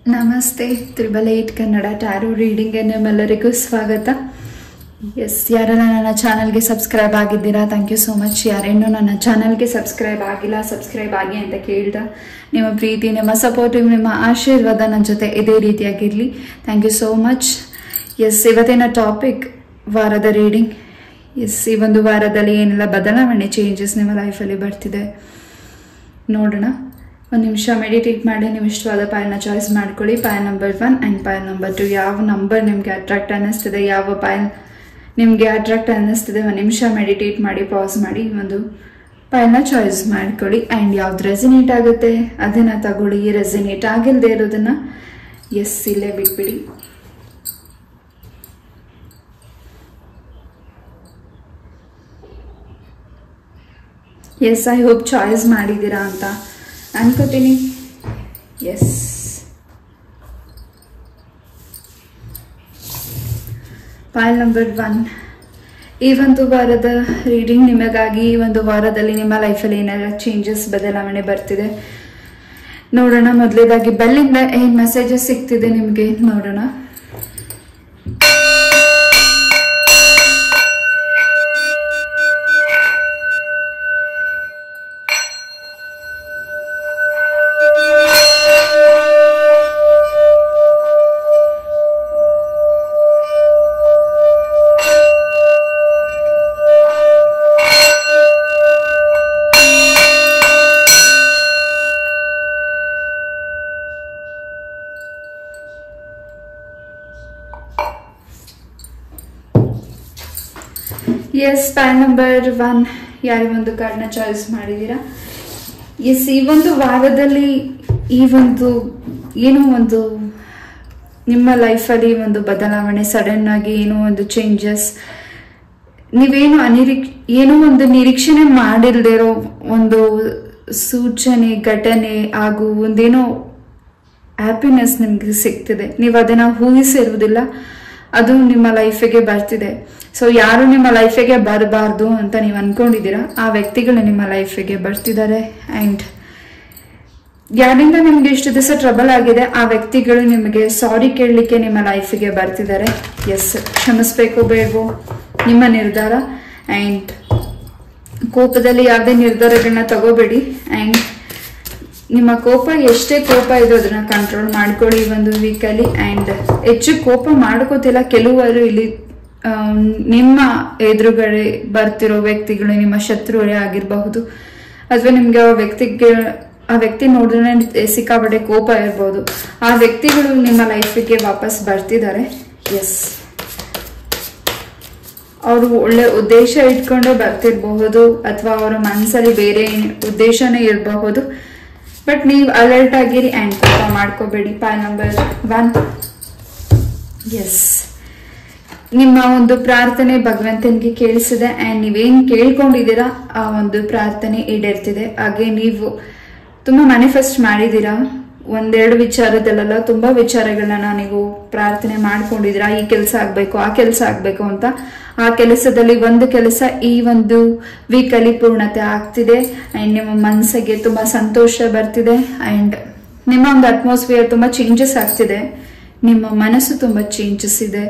ನಮಸ್ತೆ ತ್ರಿಬಲ್8 ಕನ್ನಡ ಟ್ಯಾರೋ ರೀಡಿಂಗ್ಗೆ ನಿಮ್ಮೆಲ್ಲರಿಗೂ ಸ್ವಾಗತ. ಯಾರೆಲ್ಲ ನನ್ನ ಚಾನಲ್ಗೆ ಸಬ್ಸ್ಕ್ರೈಬ್ ಆಗಿದ್ದೀರಾ ಥ್ಯಾಂಕ್ ಯು ಸೋ ಮಚ್. ಯಾರೇನೋ ನನ್ನ ಚಾನಲ್ಗೆ ಸಬ್ಸ್ಕ್ರೈಬ್ ಆಗಿಲ್ಲ ಸಬ್ಸ್ಕ್ರೈಬ್ ಆಗಿ ಅಂತ ಕೇಳ್ದ. ನಿಮ್ಮ ಪ್ರೀತಿ, ನಿಮ್ಮ ಸಪೋರ್ಟಿವ್, ನಿಮ್ಮ ಆಶೀರ್ವಾದ ನನ್ನ ಜೊತೆ ಇದೇ ರೀತಿಯಾಗಿರಲಿ. Thank you so much. ಇವತ್ತಿನ ಟಾಪಿಕ್ ವಾರದ ರೀಡಿಂಗ್. ಈ ಒಂದು ವಾರದಲ್ಲಿ ಏನೆಲ್ಲ ಬದಲಾವಣೆ ಚೇಂಜಸ್ ನಿಮ್ಮ ಲೈಫಲ್ಲಿ ಬರ್ತಿದೆ ನೋಡೋಣ. ಒಂದು ನಿಮಿಷ ಮೆಡಿಟೇಟ್ ಮಾಡಿ ನೀವು ಇಷ್ಟವಾದ ಪಾಯಲ್ನ ಚಾಯ್ಸ್ ಮಾಡ್ಕೊಳ್ಳಿ. Pile number 1 and pile number 2. ಯಾವ ನಂಬರ್ ನಿಮಗೆ ಅಟ್ರಾಕ್ಟ್ ಅನ್ನಿಸ್ತಿದೆ, ಯಾವ ಪಾಯಲ್ ನಿಮಗೆ ಅಟ್ರಾಕ್ಟ್ ಅನ್ನಿಸ್ತಿದೆ, ಒಂದು ನಿಮಿಷ ಮೆಡಿಟೇಟ್ ಮಾಡಿ ಪಾಸ್ ಮಾಡಿ ಒಂದು ಪಾಯಲ್ನ ಚಾಯ್ಸ್ ಮಾಡ್ಕೊಳ್ಳಿ. ಆ್ಯಂಡ್ ಯಾವ್ದು ರೆಸಿನೇಟ್ ಆಗುತ್ತೆ ಅದನ್ನು ತಗೊಳ್ಳಿ. ರೆಸಿನೇಟ್ ಆಗಿಲ್ಲದೆ ಇರೋದನ್ನು ಇಲ್ಲೇ ಬಿಟ್ಬಿಡಿ. ಐ ಹೋಪ್ ಚಾಯ್ಸ್ ಮಾಡಿದ್ದೀರಾ ಅಂತ ಅನ್ಕೋತೀನಿ. Pile number 1. ಈ ಒಂದು ವಾರದ ರೀಡಿಂಗ್ ನಿಮಗಾಗಿ. ಈ ಒಂದು ವಾರದಲ್ಲಿ ನಿಮ್ಮ ಲೈಫಲ್ಲಿ ಏನೆಲ್ಲ ಚೇಂಜಸ್ ಬದಲಾವಣೆ ಬರ್ತಿದೆ ನೋಡೋಣ. ಮೊದಲೇದಾಗಿ ಬೆಲ್ಲಿಂದ ಏನ್ ಮೆಸೇಜಸ್ ಸಿಗ್ತಿದೆ ನಿಮಗೆ ನೋಡೋಣ. ಪಾಯಲ್ ನಂಬರ್ 1 ಯಾರು ಒಂದು ಕಾರ್ಡ್ನ ಚಾಯ್ಸ್ ಮಾಡಿದೀರಾ. ಈ ಒಂದು ವಾರದಲ್ಲಿ ಈ ಒಂದು ಏನೋ ಒಂದು ನಿಮ್ಮ ಲೈಫಲ್ಲಿ ಒಂದು ಬದಲಾವಣೆ, ಸಡನ್ ಆಗಿ ಏನೋ ಒಂದು ಚೇಂಜಸ್, ನೀವೇನು ಏನೋ ಒಂದು ನಿರೀಕ್ಷಣೆ ಮಾಡಿಲ್ದೇ ಇರೋ ಒಂದು ಸೂಚನೆ, ಘಟನೆ ಹಾಗೂ ಒಂದೇನೋ ಹ್ಯಾಪಿನೆಸ್ ನಿಮ್ಗೆ ಸಿಗ್ತಿದೆ. ನೀವು ಅದನ್ನ ಊಹಿಸಿರುವುದಿಲ್ಲ, ಅದು ನಿಮ್ಮ ಲೈಫಿಗೆ ಬರ್ತಿದೆ. ಸೊ ಯಾರು ನಿಮ್ಮ ಲೈಫಿಗೆ ಬರಬಾರ್ದು ಅಂತ ನೀವು ಅನ್ಕೊಂಡಿದ್ದೀರಾ ಆ ವ್ಯಕ್ತಿಗಳು ನಿಮ್ಮ ಲೈಫಿಗೆ ಬರ್ತಿದ್ದಾರೆ. ಆ್ಯಂಡ್ ಯಾರಿಂದ ನಿಮ್ಗೆ ಇಷ್ಟು ದಿವಸ ಟ್ರಬಲ್ ಆಗಿದೆ ಆ ವ್ಯಕ್ತಿಗಳು ನಿಮಗೆ ಸಾರಿ ಕೇಳಲಿಕ್ಕೆ ನಿಮ್ಮ ಲೈಫಿಗೆ ಬರ್ತಿದ್ದಾರೆ. ಕ್ಷಮಿಸ್ಬೇಕು ಬೇಡವೋ ನಿಮ್ಮ ನಿರ್ಧಾರ. ಆ್ಯಂಡ್ ಕೋಪದಲ್ಲಿ ಯಾವುದೇ ನಿರ್ಧಾರಗಳನ್ನ ತಗೋಬೇಡಿ. ಆ್ಯಂಡ್ ನಿಮ್ಮ ಕೋಪ ಎಷ್ಟೇ ಕೋಪ ಇದೆ ಅದನ್ನ ಕಂಟ್ರೋಲ್ ಮಾಡ್ಕೊಳ್ಳಿ ಈ ಒಂದು ವೀಕಲ್ಲಿ. ಆ್ಯಂಡ್ ಹೆಚ್ಚು ಕೋಪ ಮಾಡ್ಕೋತಿಲ್ಲ. ಕೆಲವರು ಇಲ್ಲಿ ನಿಮ್ಮ ಎದುರುಗಡೆ ಬರ್ತಿರೋ ವ್ಯಕ್ತಿಗಳು ನಿಮ್ಮ ಶತ್ರುಗಳೇ ಆಗಿರಬಹುದು, ಅಥವಾ ನಿಮ್ಗೆ ಆ ವ್ಯಕ್ತಿ ನೋಡಿದ್ರೆ ಸಿಕ್ಕಾಪಟ್ಟೆ ಕೋಪ ಇರ್ಬೋದು. ಆ ವ್ಯಕ್ತಿಗಳು ನಿಮ್ಮ ಲೈಫಿಗೆ ವಾಪಸ್ ಬರ್ತಿದ್ದಾರೆ. ಅವರು ಒಳ್ಳೆ ಉದ್ದೇಶ ಇಟ್ಕೊಂಡೇ ಬರ್ತಿರಬಹುದು, ಅಥವಾ ಅವರ ಮನಸ್ಸಲ್ಲಿ ಬೇರೆ ಉದ್ದೇಶನೇ ಇರಬಹುದು. ಬಟ್ ನೀವು ಅಲರ್ಟ್ ಆಗಿರಿ ಆ್ಯಂಡ್ ಕೋಪ ಮಾಡ್ಕೋಬೇಡಿ. Pile number 1. ನಿಮ್ಮ ಒಂದು ಪ್ರಾರ್ಥನೆ ಭಗವಂತನಿಗೆ ಕೇಳಿಸಿದೆ. ಆ್ಯಂಡ್ ನೀವೇನು ಕೇಳ್ಕೊಂಡಿದ್ದೀರಾ ಆ ಒಂದು ಪ್ರಾರ್ಥನೆ ಈಡೇರ್ತಿದೆ. ಹಾಗೆ ನೀವು ತುಂಬ ಮ್ಯಾನಿಫೆಸ್ಟ್ ಮಾಡಿದ್ದೀರಾ. ಒಂದೆರಡು ವಿಚಾರದಲ್ಲ, ತುಂಬ ವಿಚಾರಗಳನ್ನ ನೀವು ಪ್ರಾರ್ಥನೆ ಮಾಡ್ಕೊಂಡಿದ್ದೀರಾ. ಈ ಕೆಲಸ ಆಗಬೇಕು, ಆ ಕೆಲಸ ಆಗಬೇಕು ಅಂತ. ಆ ಕೆಲಸದಲ್ಲಿ ಒಂದು ಕೆಲಸ ಈ ಒಂದು ವೀಕಲ್ಲಿ ಪೂರ್ಣತೆ ಆಗ್ತಿದೆ. ಆ್ಯಂಡ್ ನಿಮ್ಮ ಮನಸ್ಸಿಗೆ ತುಂಬ ಸಂತೋಷ ಬರ್ತಿದೆ. ಆ್ಯಂಡ್ ನಿಮ್ಮ ಒಂದು ಅಟ್ಮಾಸ್ಫಿಯರ್ ತುಂಬ ಚೇಂಜಸ್ ಆಗ್ತಿದೆ. ನಿಮ್ಮ ಮನಸ್ಸು ತುಂಬ ಚೇಂಜಸ್ ಇದೆ.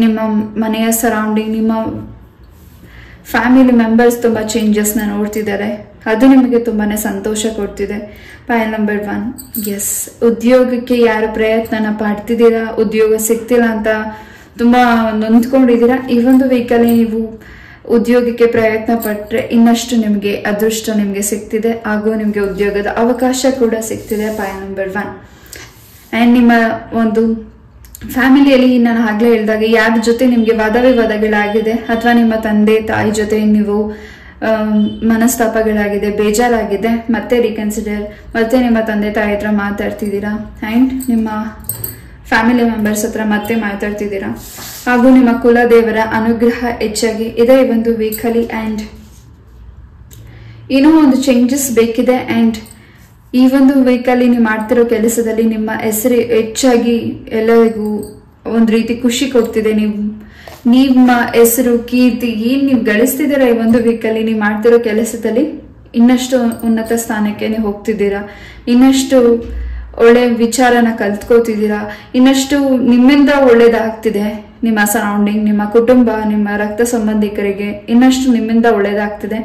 ನಿಮ್ಮ ಮನೆಯ ಸರೌಂಡಿಂಗ್, ನಿಮ್ಮ ಫ್ಯಾಮಿಲಿ ಮೆಂಬರ್ಸ್ ತುಂಬ ಚೇಂಜಸ್ನ ನೋಡ್ತಿದ್ದಾರೆ. ಅದು ನಿಮಗೆ ತುಂಬಾನೇ ಸಂತೋಷ ಕೊಡ್ತಿದೆ. Pile number 1. ಉದ್ಯೋಗಕ್ಕೆ ಯಾರು ಪ್ರಯತ್ನನ ಪಡ್ತಿದ್ದೀರಾ, ಉದ್ಯೋಗ ಸಿಗ್ತಿಲ್ಲ ಅಂತ ತುಂಬಾ ನೊಂದ್ಕೊಂಡಿದ್ದೀರಾ, ಈ ಒಂದು ವೀಕಲ್ಲಿ ನೀವು ಉದ್ಯೋಗಕ್ಕೆ ಪ್ರಯತ್ನ ಪಟ್ಟರೆ ಇನ್ನಷ್ಟು ನಿಮಗೆ ಅದೃಷ್ಟ ನಿಮಗೆ ಸಿಗ್ತಿದೆ. ಹಾಗೂ ನಿಮಗೆ ಉದ್ಯೋಗದ ಅವಕಾಶ ಕೂಡ ಸಿಗ್ತಿದೆ. Pile number 1. ಆ್ಯಂಡ್ ನಿಮ್ಮ ಒಂದು ಫ್ಯಾಮಿಲಿಯಲ್ಲಿ ನಾನು ಆಗ್ಲೇ ಹೇಳಿದಾಗ ಯಾರ ಜೊತೆ ನಿಮಗೆ ವಾದ ವಿವಾದಗಳಾಗಿದೆ, ಅಥವಾ ನಿಮ್ಮ ತಂದೆ ತಾಯಿ ಜೊತೆ ನೀವು ಮನಸ್ತಾಪಗಳಾಗಿದೆ, ಬೇಜಾರಾಗಿದೆ, ಮತ್ತೆ ರೀಕನ್ಸಿಡರ್, ಮತ್ತೆ ನಿಮ್ಮ ತಂದೆ ತಾಯಿ ಹತ್ರ ಮಾತಾಡ್ತಿದ್ದೀರಾ. ಆ್ಯಂಡ್ ನಿಮ್ಮ ಫ್ಯಾಮಿಲಿ ಮೆಂಬರ್ಸ್ ಹತ್ರ ಮತ್ತೆ ಮಾತಾಡ್ತಿದ್ದೀರಾ. ಹಾಗೂ ನಿಮ್ಮ ಕುಲದೇವರ ಅನುಗ್ರಹ ಹೆಚ್ಚಾಗಿ ಇದೆ ಈ ಒಂದು ವೀಕಲ್ಲಿ. ಆ್ಯಂಡ್ ಏನೋ ಒಂದು ಚೇಂಜಸ್ ಬೇಕಿದೆ. ಆ್ಯಂಡ್ ಈ ಒಂದು ವೀಕಲ್ಲಿ ನೀವು ಮಾಡ್ತಿರೋ ಕೆಲಸದಲ್ಲಿ ನಿಮ್ಮ ಹೆಸರು ಹೆಚ್ಚಾಗಿ ಎಲ್ಲರಿಗೂ ಒಂದು ರೀತಿ ಖುಷಿ ಕೊಡ್ತಿದೆ. ನಿಮ್ಮ ಹೆಸರು, ಕೀರ್ತಿ ಏನ್ ನೀವು ಗಳಿಸ್ತಿದ್ದೀರಾ ಈ ಒಂದು ವೀಕಲ್ಲಿ ನೀವು ಮಾಡ್ತಿರೋ ಕೆಲಸದಲ್ಲಿ ಇನ್ನಷ್ಟು ಉನ್ನತ ಸ್ಥಾನಕ್ಕೆ ನೀವು ಹೋಗ್ತಿದ್ದೀರಾ. ಇನ್ನಷ್ಟು ಒಳ್ಳೆ ವಿಚಾರನ ಕಲ್ತ್ಕೋತಿದ್ದೀರಾ. ಇನ್ನಷ್ಟು ನಿಮ್ಮಿಂದ ಒಳ್ಳೇದಾಗ್ತಿದೆ. ನಿಮ್ಮ ಸರೌಂಡಿಂಗ್, ನಿಮ್ಮ ಕುಟುಂಬ, ನಿಮ್ಮ ರಕ್ತ ಸಂಬಂಧಿಕರಿಗೆ ಇನ್ನಷ್ಟು ನಿಮ್ಮಿಂದ ಒಳ್ಳೇದಾಗ್ತಿದೆ.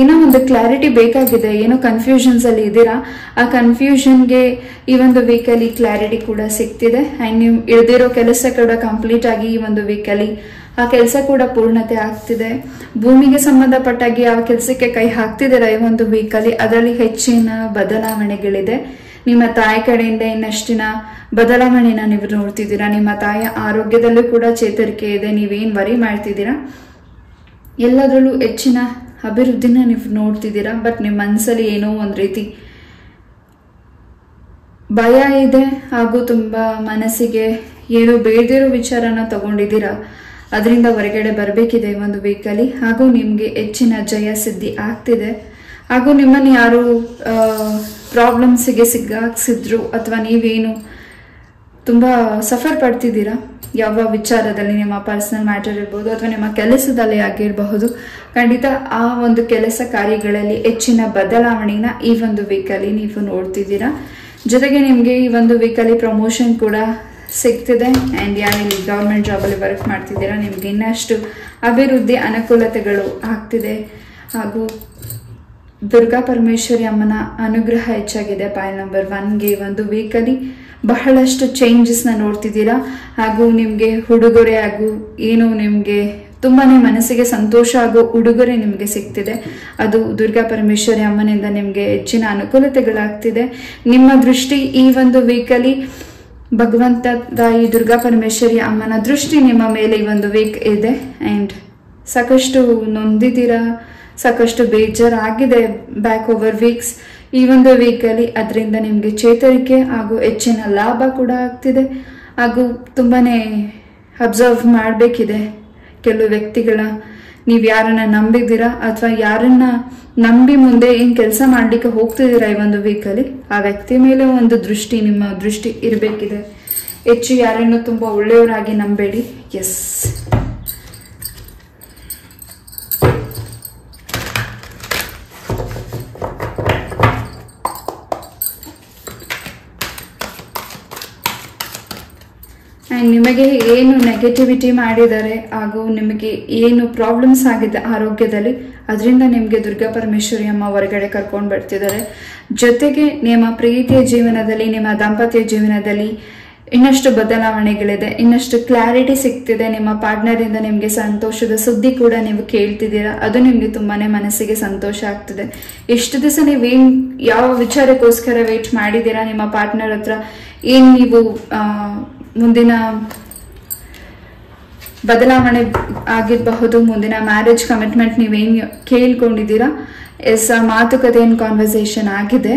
ಏನೋ ಒಂದು ಕ್ಲಾರಿಟಿ ಬೇಕಾಗಿದೆ. ಏನೋ ಕನ್ಫ್ಯೂಷನ್ಸ್ ಅಲ್ಲಿ ಇದ್ದೀರಾ. ಆ ಕನ್ಫ್ಯೂಷನ್ಗೆ ಈ ಒಂದು ವೀಕಲ್ಲಿ ಕ್ಲಾರಿಟಿ ಕೂಡ ಸಿಗ್ತಿದೆ. ಅಂಡ್ ನೀವು ಇಳ್ದಿರೋ ಕೆಲಸ ಕೂಡ ಕಂಪ್ಲೀಟ್ ಆಗಿ ಈ ಒಂದು ವೀಕಲ್ಲಿ ಆ ಕೆಲಸ ಕೂಡ ಪೂರ್ಣತೆ ಆಗ್ತಿದೆ. ಭೂಮಿಗೆ ಸಂಬಂಧಪಟ್ಟಾಗಿ ಆ ಕೆಲಸಕ್ಕೆ ಕೈ ಹಾಕ್ತಿದ್ದೀರಾ ಈ ಒಂದು ವೀಕಲ್ಲಿ. ಅದರಲ್ಲಿ ಹೆಚ್ಚಿನ ಬದಲಾವಣೆಗಳಿದೆ. ನಿಮ್ಮ ತಾಯಿ ಕಡೆಯಿಂದ ಇನ್ನಷ್ಟಿನ ಬದಲಾವಣೆನ ನೀವು ನೋಡ್ತಿದ್ದೀರಾ. ನಿಮ್ಮ ತಾಯಿಯ ಆರೋಗ್ಯದಲ್ಲೂ ಕೂಡ ಚೇತರಿಕೆ ಇದೆ. ನೀವೇನ್ ವರಿ ಮಾಡ್ತಿದ್ದೀರಾ ಎಲ್ಲದರಲ್ಲೂ ಹೆಚ್ಚಿನ ಅಭಿವೃದ್ಧಿನ ನೀವು ನೋಡ್ತಿದ್ದೀರಾ. ಬಟ್ ನಿಮ್ಮ ಮನಸ್ಸಲ್ಲಿ ಏನೋ ಒಂದು ರೀತಿ ಭಯ ಇದೆ, ಹಾಗೂ ತುಂಬಾ ಮನಸ್ಸಿಗೆ ಏನೋ ಬೇಡದಿರೋ ವಿಚಾರನ ತಗೊಂಡಿದ್ದೀರಾ. ಅದರಿಂದ ಹೊರಗಡೆ ಬರಬೇಕಿದೆ ಈ ಒಂದು ವೀಕಲ್ಲಿ. ಹಾಗೂ ನಿಮ್ಗೆ ಹೆಚ್ಚಿನ ಜಯ ಸಿದ್ಧಿ ಆಗ್ತಿದೆ. ಹಾಗೂ ನಿಮ್ಮನ್ನು ಯಾರು ಪ್ರಾಬ್ಲಮ್ಸಿಗೆ ಸಿಗಾಕ್ಸಿದ್ರು ಅಥವಾ ನೀವೇನು ತುಂಬಾ ಸಫರ್ ಪಡ್ತಿದ್ದೀರಾ ಯಾವ ವಿಚಾರದಲ್ಲಿ, ನಿಮ್ಮ ಪರ್ಸನಲ್ ಮ್ಯಾಟರ್ ಇರ್ಬೋದು ಅಥವಾ ನಿಮ್ಮ ಕೆಲಸದಲ್ಲಿ ಆಗಿರಬಹುದು, ಖಂಡಿತ ಆ ಒಂದು ಕೆಲಸ ಕಾರ್ಯಗಳಲ್ಲಿ ಹೆಚ್ಚಿನ ಬದಲಾವಣೆನ ಈ ಒಂದು ವೀಕಲ್ಲಿ ನೀವು ನೋಡ್ತಿದ್ದೀರಾ. ಜೊತೆಗೆ ನಿಮಗೆ ಈ ಒಂದು ವೀಕಲ್ಲಿ ಪ್ರಮೋಷನ್ ಕೂಡ ಸಿಗ್ತಿದೆ. ಆ್ಯಂಡ್ ಯಾರಲ್ಲಿ ಗೌರ್ಮೆಂಟ್ ಜಾಬಲ್ಲಿ ವರ್ಕ್ ಮಾಡ್ತಿದ್ದೀರಾ ನಿಮ್ಗೆ ಇನ್ನಷ್ಟು ಅಭಿವೃದ್ಧಿ ಅನುಕೂಲತೆಗಳು ಆಗ್ತಿದೆ. ಹಾಗೂ ದುರ್ಗಾ ಪರಮೇಶ್ವರಿ ಅಮ್ಮನ ಅನುಗ್ರಹ ಹೆಚ್ಚಾಗಿದೆ. ಪಾಯಲ್ ನಂಬರ್ 1ಗೆ ಒಂದು ವೀಕಲ್ಲಿ ಬಹಳಷ್ಟು ಚೇಂಜಸ್ನ ನೋಡ್ತಿದ್ದೀರಾ. ಹಾಗೂ ನಿಮಗೆ ಉಡುಗೊರೆ ಹಾಗೂ ಏನು ನಿಮಗೆ ತುಂಬಾನೇ ಮನಸ್ಸಿಗೆ ಸಂತೋಷ ಆಗೋ ಉಡುಗೊರೆ ನಿಮಗೆ ಸಿಗ್ತಿದೆ. ಅದು ದುರ್ಗಾ ಪರಮೇಶ್ವರಿ ಅಮ್ಮನಿಂದ ನಿಮಗೆ ಹೆಚ್ಚಿನ ಅನುಕೂಲತೆಗಳಾಗ್ತಿದೆ. ನಿಮ್ಮ ದೃಷ್ಟಿ ಈ ಒಂದು ವೀಕಲ್ಲಿ ಭಗವಂತ ತಾಯಿ ದುರ್ಗಾ ಪರಮೇಶ್ವರಿ ಅಮ್ಮನ ದೃಷ್ಟಿ ನಿಮ್ಮ ಮೇಲೆ ಈ ಒಂದು ವೀಕ್ ಇದೆ. ಆ್ಯಂಡ್ ಸಾಕಷ್ಟು ನೊಂದಿದ್ದೀರಾ, ಸಾಕಷ್ಟು ಬೇಜಾರಾಗಿದೆ ಬ್ಯಾಕ್ ಓವರ್ ವೀಕ್ಸ್. ಈ ಒಂದು ವೀಕಲ್ಲಿ ಅದರಿಂದ ನಿಮಗೆ ಚೇತರಿಕೆ ಹಾಗೂ ಹೆಚ್ಚಿನ ಲಾಭ ಕೂಡ ಆಗ್ತಿದೆ. ಹಾಗೂ ತುಂಬಾನೇ ಅಬ್ಸರ್ವ್ ಮಾಡಬೇಕಿದೆ ಕೆಲವು ವ್ಯಕ್ತಿಗಳ. ನೀವು ಯಾರನ್ನ ನಂಬಿದ್ದೀರಾ ಅಥವಾ ಯಾರನ್ನ ನಂಬಿ ಮುಂದೆ ಏನ್ ಕೆಲಸ ಮಾಡ್ಲಿಕ್ಕೆ ಹೋಗ್ತಿದ್ದೀರಾ ಈ ಒಂದು ವೀಕಲ್ಲಿ, ಆ ವ್ಯಕ್ತಿ ಮೇಲೆ ಒಂದು ದೃಷ್ಟಿ, ನಿಮ್ಮ ದೃಷ್ಟಿ ಇರಬೇಕಿದೆ. ಹೆಚ್ಚು ಯಾರನ್ನು ತುಂಬಾ ಒಳ್ಳೆಯವರಾಗಿ ನಂಬೇಡಿ. ಎಸ್, ಆ್ಯಂಡ್ ನಿಮಗೆ ಏನು ನೆಗೆಟಿವಿಟಿ ಮಾಡಿದ್ದಾರೆ ಹಾಗೂ ನಿಮಗೆ ಏನು ಪ್ರಾಬ್ಲಮ್ಸ್ ಆಗಿದೆ ಆರೋಗ್ಯದಲ್ಲಿ, ಅದರಿಂದ ನಿಮಗೆ ದುರ್ಗಾ ಪರಮೇಶ್ವರಿ ಅಮ್ಮ ಹೊರಗಡೆ ಕರ್ಕೊಂಡು ಬರ್ತಿದ್ದಾರೆ. ಜೊತೆಗೆ ನಿಮ್ಮ ಪ್ರೀತಿಯ ಜೀವನದಲ್ಲಿ, ನಿಮ್ಮ ದಾಂಪತ್ಯ ಜೀವನದಲ್ಲಿ ಇನ್ನಷ್ಟು ಬದಲಾವಣೆಗಳಿದೆ, ಇನ್ನಷ್ಟು ಕ್ಲಾರಿಟಿ ಸಿಗ್ತಿದೆ. ನಿಮ್ಮ ಪಾರ್ಟ್ನರಿಂದ ನಿಮಗೆ ಸಂತೋಷದ ಸುದ್ದಿ ಕೂಡ ನೀವು ಕೇಳ್ತಿದ್ದೀರಾ. ಅದು ನಿಮಗೆ ತುಂಬಾನೇ ಮನಸ್ಸಿಗೆ ಸಂತೋಷ ಆಗ್ತಿದೆ. ಎಷ್ಟು ದಿವಸ ನೀವೇನ್ ಯಾವ ವಿಚಾರಕ್ಕೋಸ್ಕರ ವೇಟ್ ಮಾಡಿದ್ದೀರಾ ನಿಮ್ಮ ಪಾರ್ಟ್ನರ್ ಹತ್ರ, ಏನ್ ನೀವು ಮುಂದಿನ ಬದಲಾವಣೆ ಆಗಿರಬಹುದು, ಮುಂದಿನ ಮ್ಯಾರೇಜ್ ಕಮಿಟ್ಮೆಂಟ್ ನೀವೇನು ಕೇಳ್ಕೊಂಡಿದ್ದೀರಾ, ಮಾತುಕತೆ ಏನು ಕಾನ್ವರ್ಸೇಷನ್ ಆಗಿದೆ.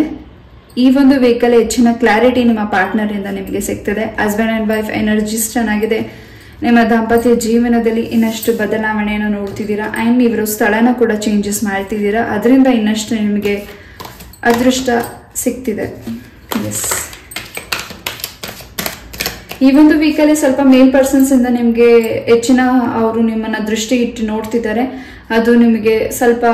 ಈ ಒಂದು ವೀಕಲ್ಲಿ ಹೆಚ್ಚಿನ ಕ್ಲಾರಿಟಿ ನಿಮ್ಮ ಪಾರ್ಟ್ನರ್ ಇಂದ ನಿಮಗೆ ಸಿಗ್ತದೆ. ಹಸ್ಬೆಂಡ್ ಅಂಡ್ ವೈಫ್ ಎನರ್ಜೀಸ್ ಚೆನ್ನಾಗಿದೆ. ನಿಮ್ಮ ದಾಂಪತ್ಯ ಜೀವನದಲ್ಲಿ ಇನ್ನಷ್ಟು ಬದಲಾವಣೆಯನ್ನು ನೋಡ್ತಿದ್ದೀರಾ. ಆ್ಯಂಡ್ ಇವರು ಸ್ಥಳನ ಕೂಡ ಚೇಂಜಸ್ ಮಾಡ್ತಿದ್ದೀರಾ. ಅದರಿಂದ ಇನ್ನಷ್ಟು ನಿಮಗೆ ಅದೃಷ್ಟ ಸಿಗ್ತಿದೆ. ಎಸ್, ಈ ಒಂದು ವೀಕಲ್ಲಿ ಸ್ವಲ್ಪ ಮೇಲ್ ಪರ್ಸನ್ಸ್ ಇಂದ ನಿಮಗೆ ಹೆಚ್ಚಿನ ಅವರು ನಿಮ್ಮನ್ನ ದೃಷ್ಟಿ ಇಟ್ಟು ನೋಡ್ತಿದ್ದಾರೆ. ಅದು ನಿಮಗೆ ಸ್ವಲ್ಪ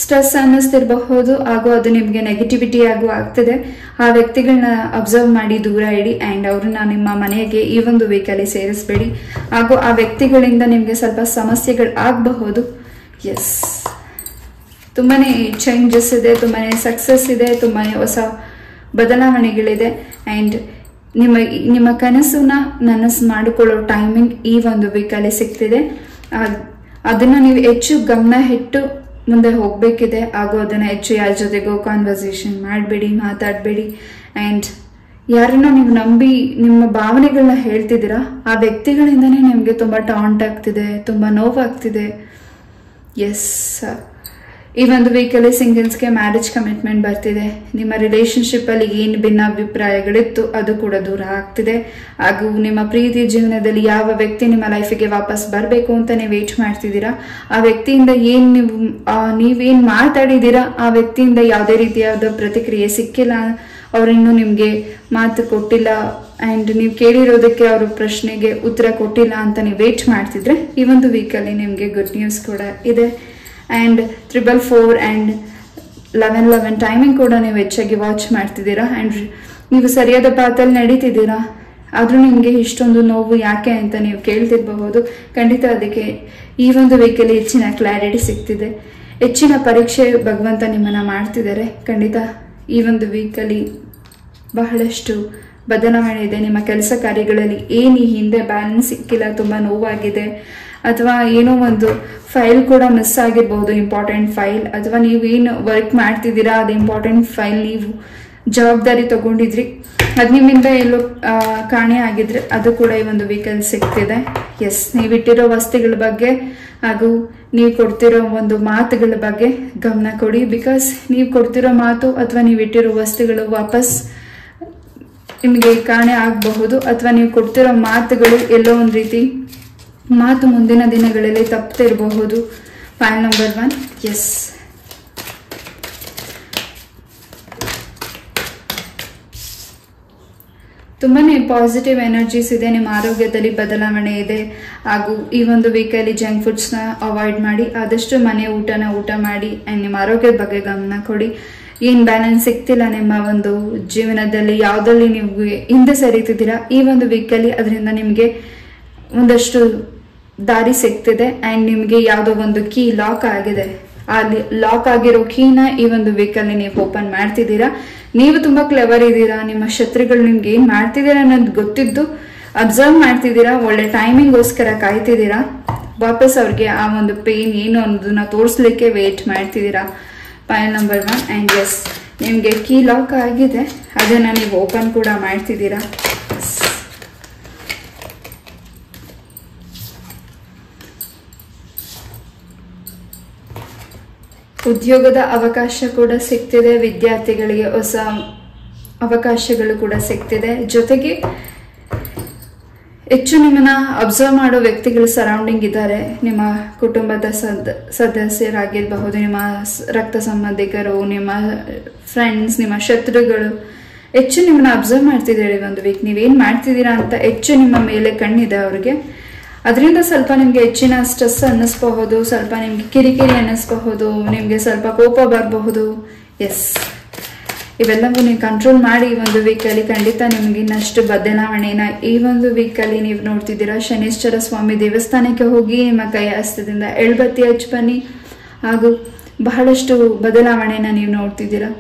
ಸ್ಟ್ರೆಸ್ ಅನ್ನಿಸ್ತಿರಬಹುದು, ಹಾಗೂ ಅದು ನಿಮಗೆ ನೆಗೆಟಿವಿಟಿ ಆಗು ಆಗ್ತಿದೆ. ಆ ವ್ಯಕ್ತಿಗಳನ್ನ ಅಬ್ಸರ್ವ್ ಮಾಡಿ ದೂರ ಇಡಿ. ಆ್ಯಂಡ್ ಅವ್ರನ್ನ ನಿಮ್ಮ ಮನೆಗೆ ಈ ಒಂದು ವೀಕಲ್ಲಿ ಸೇರಿಸಬೇಡಿ. ಹಾಗೂ ಆ ವ್ಯಕ್ತಿಗಳಿಂದ ನಿಮಗೆ ಸ್ವಲ್ಪ ಸಮಸ್ಯೆಗಳು ಆಗಬಹುದು. ಎಸ್, ತುಂಬಾನೇ ಚೇಂಜಸ್ ಇದೆ, ತುಂಬಾನೇ ಸಕ್ಸಸ್ ಇದೆ, ತುಂಬಾನೇ ಹೊಸ ಬದಲಾವಣೆಗಳಿದೆ. ಆ್ಯಂಡ್ ನಿಮ್ಮ ಕನಸನ್ನ ನನಸು ಮಾಡಿಕೊಳ್ಳೋ ಟೈಮಿಂಗ್ ಈ ಒಂದು ವೀಕಲ್ಲಿ ಸಿಗ್ತಿದೆ. ಅದನ್ನ ನೀವು ಹೆಚ್ಚು ಗಮನ ಇಟ್ಟು ಮುಂದೆ ಹೋಗ್ಬೇಕಿದೆ. ಹಾಗೂ ಅದನ್ನ ಹೆಚ್ಚು ಯಾರ ಜೊತೆಗೋ ಕಾನ್ವರ್ಸೇಷನ್ ಮಾಡಬೇಡಿ, ಮಾತಾಡಬೇಡಿ. ಆ್ಯಂಡ್ ಯಾರನ್ನ ನೀವು ನಂಬಿ ನಿಮ್ಮ ಭಾವನೆಗಳನ್ನ ಹೇಳ್ತಿದ್ದೀರಾ, ಆ ವ್ಯಕ್ತಿಗಳಿಂದನೇ ನಿಮಗೆ ತುಂಬಾ ಟಾಂಟ್ ಆಗ್ತಿದೆ, ತುಂಬಾ ನೋವಾಗ್ತಿದೆ. ಎಸ್, ಈ ಒಂದು ವೀಕಲ್ಲಿ ಸಿಂಗಲ್ಸ್ಗೆ ಮ್ಯಾರೇಜ್ ಕಮಿಟ್ಮೆಂಟ್ ಬರ್ತಿದೆ. ನಿಮ್ಮ ರಿಲೇಶನ್ಶಿಪ್ ಅಲ್ಲಿ ಏನು ಭಿನ್ನಾಭಿಪ್ರಾಯಗಳಿತ್ತು ಅದು ಕೂಡ ದೂರ ಆಗ್ತಿದೆ. ಹಾಗೂ ನಿಮ್ಮ ಪ್ರೀತಿ ಜೀವನದಲ್ಲಿ ಯಾವ ವ್ಯಕ್ತಿ ನಿಮ್ಮ ಲೈಫಿಗೆ ವಾಪಸ್ ಬರಬೇಕು ಅಂತ ನೀವು ವೇಟ್ ಮಾಡ್ತಿದ್ದೀರಾ, ಆ ವ್ಯಕ್ತಿಯಿಂದ ನೀವೇನ್ ಮಾತಾಡಿದ್ದೀರಾ, ಆ ವ್ಯಕ್ತಿಯಿಂದ ಯಾವುದೇ ರೀತಿಯಾದ ಪ್ರತಿಕ್ರಿಯೆ ಸಿಕ್ಕಿಲ್ಲ, ಅವರಿನ್ನೂ ನಿಮ್ಗೆ ಮಾತು ಕೊಟ್ಟಿಲ್ಲ, ಆ್ಯಂಡ್ ನೀವು ಕೇಳಿರೋದಕ್ಕೆ ಅವ್ರ ಪ್ರಶ್ನೆಗೆ ಉತ್ತರ ಕೊಟ್ಟಿಲ್ಲ ಅಂತ ನೀವು ವೇಟ್ ಮಾಡ್ತಿದ್ರೆ, ಈ ಒಂದು ವೀಕಲ್ಲಿ ನಿಮಗೆ ಗುಡ್ ನ್ಯೂಸ್ ಕೂಡ ಇದೆ. ಆ್ಯಂಡ್ 444 ಆ್ಯಂಡ್ 11 ಟೈಮಿಂಗ್ ಕೂಡ ನೀವು ಹೆಚ್ಚಾಗಿ ವಾಚ್ ಮಾಡ್ತಿದ್ದೀರಾ ಆ್ಯಂಡ್ ನೀವು ಸರಿಯಾದ ಪಾತಲ್ಲಿ ನಡೀತಿದ್ದೀರಾ. ಆದರೂ ನಿಮಗೆ ಇಷ್ಟೊಂದು ನೋವು ಯಾಕೆ ಅಂತ ನೀವು ಕೇಳ್ತಿರಬಹುದು. ಖಂಡಿತ ಅದಕ್ಕೆ ಈ ಒಂದು ವೀಕಲ್ಲಿ ಹೆಚ್ಚಿನ ಕ್ಲಾರಿಟಿ ಸಿಗ್ತಿದೆ. ಹೆಚ್ಚಿನ ಪರೀಕ್ಷೆ ಭಗವಂತ ನಿಮ್ಮನ್ನು ಮಾಡ್ತಿದ್ದಾರೆ. ಖಂಡಿತ ಈ ಒಂದು ವೀಕಲ್ಲಿ ಬಹಳಷ್ಟು ಬದಲಾವಣೆ ಇದೆ. ನಿಮ್ಮ ಕೆಲಸ ಕಾರ್ಯಗಳಲ್ಲಿ ಏನು ಈ ಹಿಂದೆ ಬ್ಯಾಲೆನ್ಸ್ ಸಿಕ್ಕಿಲ್ಲ, ತುಂಬ ನೋವಾಗಿದೆ, ಅಥವಾ ಏನೋ ಒಂದು ಫೈಲ್ ಕೂಡ ಮಿಸ್ ಆಗಿರ್ಬೋದು, ಇಂಪಾರ್ಟೆಂಟ್ ಫೈಲ್, ಅಥವಾ ನೀವು ಏನು ವರ್ಕ್ ಮಾಡ್ತಿದ್ದೀರಾ ಅದು ಇಂಪಾರ್ಟೆಂಟ್ ಫೈಲ್ ನೀವು ಜವಾಬ್ದಾರಿ ತಗೊಂಡಿದ್ರಿ, ಅದು ನಿಮ್ಮಿಂದ ಎಲ್ಲೋ ಕಾಣೆ ಆಗಿದ್ರೆ ಅದು ಕೂಡ ಈ ಒಂದು ವೀಕಲ್ಲಿ ಸಿಗ್ತಿದೆ. ಎಸ್, ನೀವಿಟ್ಟಿರೋ ವಸ್ತುಗಳ ಬಗ್ಗೆ ಹಾಗೂ ನೀವು ಕೊಡ್ತಿರೋ ಒಂದು ಮಾತುಗಳ ಬಗ್ಗೆ ಗಮನ ಕೊಡಿ. ಬಿಕಾಸ್ ನೀವು ಕೊಡ್ತಿರೋ ಮಾತು ಅಥವಾ ನೀವು ಇಟ್ಟಿರೋ ವಸ್ತುಗಳು ವಾಪಸ್ ನಿಮಗೆ ಕಾಣೆ ಆಗಬಹುದು, ಅಥವಾ ನೀವು ಕೊಡ್ತಿರೋ ಮಾತುಗಳು ಎಲ್ಲೋ ಒಂದು ರೀತಿ ಮಾತು ಮುಂದಿನ ದಿನಗಳಲ್ಲಿ ತಪ್ಪತಿರಬಹುದು. File number 1. ಎಸ್, ತುಂಬಾನೇ ಪಾಸಿಟಿವ್ ಎನರ್ಜೀಸ್ ಇದೆ. ನಿಮ್ಮ ಆರೋಗ್ಯದಲ್ಲಿ ಬದಲಾವಣೆ ಇದೆ. ಹಾಗೂ ಈ ಒಂದು ವೀಕಲ್ಲಿ ಜಂಕ್ ಫುಡ್ಸ್ನ ಅವಾಯ್ಡ್ ಮಾಡಿ, ಆದಷ್ಟು ಮನೆ ಊಟ ಮಾಡಿ ಆ್ಯಂಡ್ ನಿಮ್ಮ ಆರೋಗ್ಯದ ಬಗ್ಗೆ ಗಮನ ಕೊಡಿ. ಏನು ಬ್ಯಾಲೆನ್ಸ್ ಸಿಗ್ತಿಲ್ಲ ನಿಮ್ಮ ಒಂದು ಜೀವನದಲ್ಲಿ, ಯಾವುದಲ್ಲಿ ನೀವು ಹಿಂದೆ ಸರಿತಿದ್ದೀರಾ, ಈ ಒಂದು ವೀಕಲ್ಲಿ ಅದರಿಂದ ನಿಮಗೆ ಒಂದಷ್ಟು ದಾರಿ ಸಿಗ್ತಿದೆ. ಆ್ಯಂಡ್ ನಿಮಗೆ ಯಾವುದೋ ಒಂದು ಕೀ ಲಾಕ್ ಆಗಿದೆ, ಅಲ್ಲಿ ಲಾಕ್ ಆಗಿರೋ ಕೀನ ಈ ಒಂದು ವೀಕಲ್ಲಿ ನೀವು ಓಪನ್ ಮಾಡ್ತಿದ್ದೀರಾ. ನೀವು ತುಂಬ ಕ್ಲೆವರ್ ಇದ್ದೀರಾ. ನಿಮ್ಮ ಶತ್ರುಗಳು ನಿಮ್ಗೆ ಏನು ಮಾಡ್ತಿದ್ದೀರಾ ಅನ್ನೋದು ಗೊತ್ತಿದ್ದು ಅಬ್ಸರ್ವ್ ಮಾಡ್ತಿದ್ದೀರಾ. ಒಳ್ಳೆ ಟೈಮಿಂಗೋಸ್ಕರ ಕಾಯ್ತಿದ್ದೀರಾ. ವಾಪಸ್ ಅವ್ರಿಗೆ ಆ ಒಂದು ಪೇನ್ ಏನು ಅನ್ನೋದನ್ನ ತೋರಿಸ್ಲಿಕ್ಕೆ ವೇಟ್ ಮಾಡ್ತಿದ್ದೀರಾ. File number 1. ಆ್ಯಂಡ್ ಎಸ್, ನಿಮಗೆ ಕೀ ಲಾಕ್ ಆಗಿದೆ, ಅದನ್ನು ನೀವು ಓಪನ್ ಕೂಡ ಮಾಡ್ತಿದ್ದೀರಾ. ಉದ್ಯೋಗದ ಅವಕಾಶ ಕೂಡ ಸಿಗ್ತಿದೆ. ವಿದ್ಯಾರ್ಥಿಗಳಿಗೆ ಹೊಸ ಅವಕಾಶಗಳು ಕೂಡ ಸಿಗ್ತಿದೆ. ಜೊತೆಗೆ ಹೆಚ್ಚು ನಿಮ್ಮನ್ನ ಅಬ್ಸರ್ವ್ ಮಾಡೋ ವ್ಯಕ್ತಿಗಳು ಸರೌಂಡಿಂಗ್ ಇದ್ದಾರೆ. ನಿಮ್ಮ ಕುಟುಂಬದ ಸದಸ್ಯರಾಗಿರಬಹುದು, ನಿಮ್ಮ ರಕ್ತ ಸಂಬಂಧಿಕರು, ನಿಮ್ಮ ಫ್ರೆಂಡ್ಸ್, ನಿಮ್ಮ ಶತ್ರುಗಳು ಹೆಚ್ಚು ನಿಮ್ಮನ್ನ ಅಬ್ಸರ್ವ್ ಮಾಡ್ತಿದ್ದಾರೆ. ಒಂದು ವೀಕ್ ನೀವೇನು ಮಾಡ್ತಿದ್ದೀರಾ ಅಂತ ಹೆಚ್ಚು ನಿಮ್ಮ ಮೇಲೆ ಕಣ್ಣಿದೆ ಅವ್ರಿಗೆ. ಅದರಿಂದ ಸ್ವಲ್ಪ ನಿಮಗೆ ಹೆಚ್ಚಿನ ಸ್ಟ್ರೆಸ್ ಅನ್ನಿಸ್ಬಹುದು, ಸ್ವಲ್ಪ ನಿಮಗೆ ಕಿರಿಕಿರಿ ಅನ್ನಿಸ್ಬಹುದು, ನಿಮಗೆ ಸ್ವಲ್ಪ ಕೋಪ ಬರಬಹುದು. ಎಸ್, ಇವೆಲ್ಲವೂ ನೀವು ಕಂಟ್ರೋಲ್ ಮಾಡಿ ಈ ಒಂದು ವೀಕಲ್ಲಿ ಖಂಡಿತ ನಿಮಗೆ ಇನ್ನಷ್ಟು ಬದಲಾವಣೆನ ಈ ಒಂದು ವೀಕಲ್ಲಿ ನೀವು ನೋಡ್ತಿದ್ದೀರಾ. ಶನೀಶ್ವರ ಸ್ವಾಮಿ ದೇವಸ್ಥಾನಕ್ಕೆ ಹೋಗಿ ನಿಮ್ಮ ಕೈ ಹಸ್ತದಿಂದ ಎಳ್ಬತ್ತಿ ಹಚ್ಚಿ ಬನ್ನಿ. ಹಾಗೂ ಬಹಳಷ್ಟು ಬದಲಾವಣೆನ ನೀವು ನೋಡ್ತಿದ್ದೀರಾ.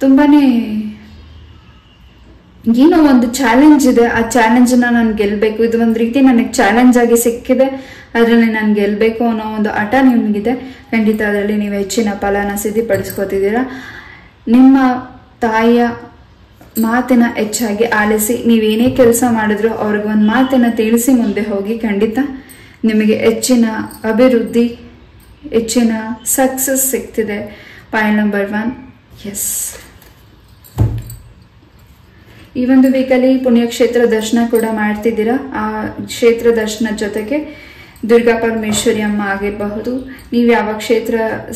ತುಂಬಾನೇ ಏನೋ ಒಂದು ಚಾಲೆಂಜ್ ಇದೆ, ಆ ಚಾಲೆಂಜನ್ನ ನಾನು ಗೆಲ್ಲಬೇಕು, ಇದು ಒಂದು ರೀತಿ ನನಗೆ ಚಾಲೆಂಜ್ ಆಗಿ ಸಿಕ್ಕಿದೆ, ಅದರಲ್ಲಿ ನಾನು ಗೆಲ್ಲಬೇಕು ಅನ್ನೋ ಒಂದು ಹಠ ನಿಮಗಿದೆ. ಖಂಡಿತ ಅದರಲ್ಲಿ ನೀವು ಹೆಚ್ಚಿನ ಫಲನ ಸಿದ್ಧಿಪಡಿಸ್ಕೋತಿದ್ದೀರಾ. ನಿಮ್ಮ ತಾಯಿಯ ಮಾತಿನ ಹೆಚ್ಚಾಗಿ ಆಲಿಸಿ, ನೀವೇನೇ ಕೆಲಸ ಮಾಡಿದ್ರು ಅವ್ರಿಗೆ ಒಂದು ಮಾತನ್ನ ತಿಳಿಸಿ ಮುಂದೆ ಹೋಗಿ. ಖಂಡಿತ ನಿಮಗೆ ಹೆಚ್ಚಿನ ಅಭಿವೃದ್ಧಿ, ಹೆಚ್ಚಿನ ಸಕ್ಸಸ್ ಸಿಗ್ತಿದೆ. File number 1. ಎಸ್, ಈ ಒಂದು ವೀಕಲ್ಲಿ ಪುಣ್ಯಕ್ಷೇತ್ರ ದರ್ಶನ ಕೂಡ ಮಾಡ್ತಿದ್ದೀರಾ. ಆ ಕ್ಷೇತ್ರ ದರ್ಶನ ಜೊತೆಗೆ ದುರ್ಗಾ ಪರಮೇಶ್ವರಿ ಅಮ್ಮ ಆಗಿರಬಹುದು, ನೀವು ಯಾವ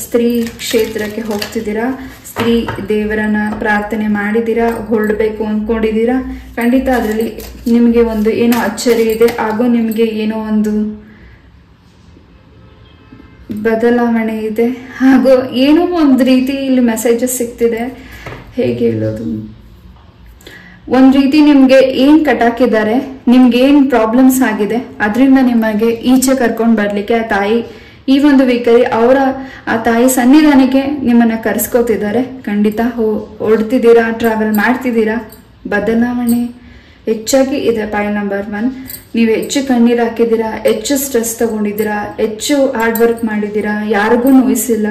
ಸ್ತ್ರೀ ಕ್ಷೇತ್ರಕ್ಕೆ ಹೋಗ್ತಿದ್ದೀರಾ, ಸ್ತ್ರೀ ದೇವರನ್ನ ಪ್ರಾರ್ಥನೆ ಮಾಡಿದ್ದೀರಾ, ಹೊರಡಬೇಕು ಅಂದ್ಕೊಂಡಿದ್ದೀರಾ, ಖಂಡಿತ ಅದರಲ್ಲಿ ನಿಮಗೆ ಒಂದು ಏನೋ ಅಚ್ಚರಿ ಇದೆ. ಹಾಗೂ ನಿಮಗೆ ಏನೋ ಒಂದು ಬದಲಾವಣೆ ಇದೆ. ಹಾಗೂ ಏನೋ ಒಂದು ರೀತಿ ಇಲ್ಲಿ ಮೆಸೇಜಸ್ ಸಿಗ್ತಿದೆ. ಹೇಗೆ ಹೇಳೋದು, ಒಂದ್ ರೀತಿ ನಿಮ್ಗೆ ಏನ್ ಕಟಾಕಿದ್ದಾರೆ, ನಿಮ್ಗೆ ಏನ್ ಪ್ರಾಬ್ಲಮ್ಸ್ ಆಗಿದೆ, ಅದರಿಂದ ನಿಮಗೆ ಈಚೆ ಕರ್ಕೊಂಡು ಬರ್ಲಿಕ್ಕೆ ಆ ತಾಯಿ ಈ ಒಂದು ವೀಕಲ್ಲಿ ಆ ತಾಯಿ ಸನ್ನಿಧಾನಕ್ಕೆ ನಿಮ್ಮನ್ನ ಕರೆಸ್ಕೋತಿದ್ದಾರೆ. ಖಂಡಿತ ಹೊರಡ್ತಿದ್ದೀರಾ, ಟ್ರಾವೆಲ್ ಮಾಡ್ತಿದ್ದೀರಾ. ಬದಲಾವಣೆ ಹೆಚ್ಚಾಗಿ ಇದೆ. File number 1. ನೀವು ಹೆಚ್ಚು ಕಣ್ಣೀರು ಹಾಕಿದ್ದೀರಾ, ಹೆಚ್ಚು ಸ್ಟ್ರೆಸ್ ತಗೊಂಡಿದ್ದೀರಾ, ಹೆಚ್ಚು ಹಾರ್ಡ್ ವರ್ಕ್ ಮಾಡಿದ್ದೀರಾ, ಯಾರಿಗೂ ನೋಯಿಸಿಲ್ಲ.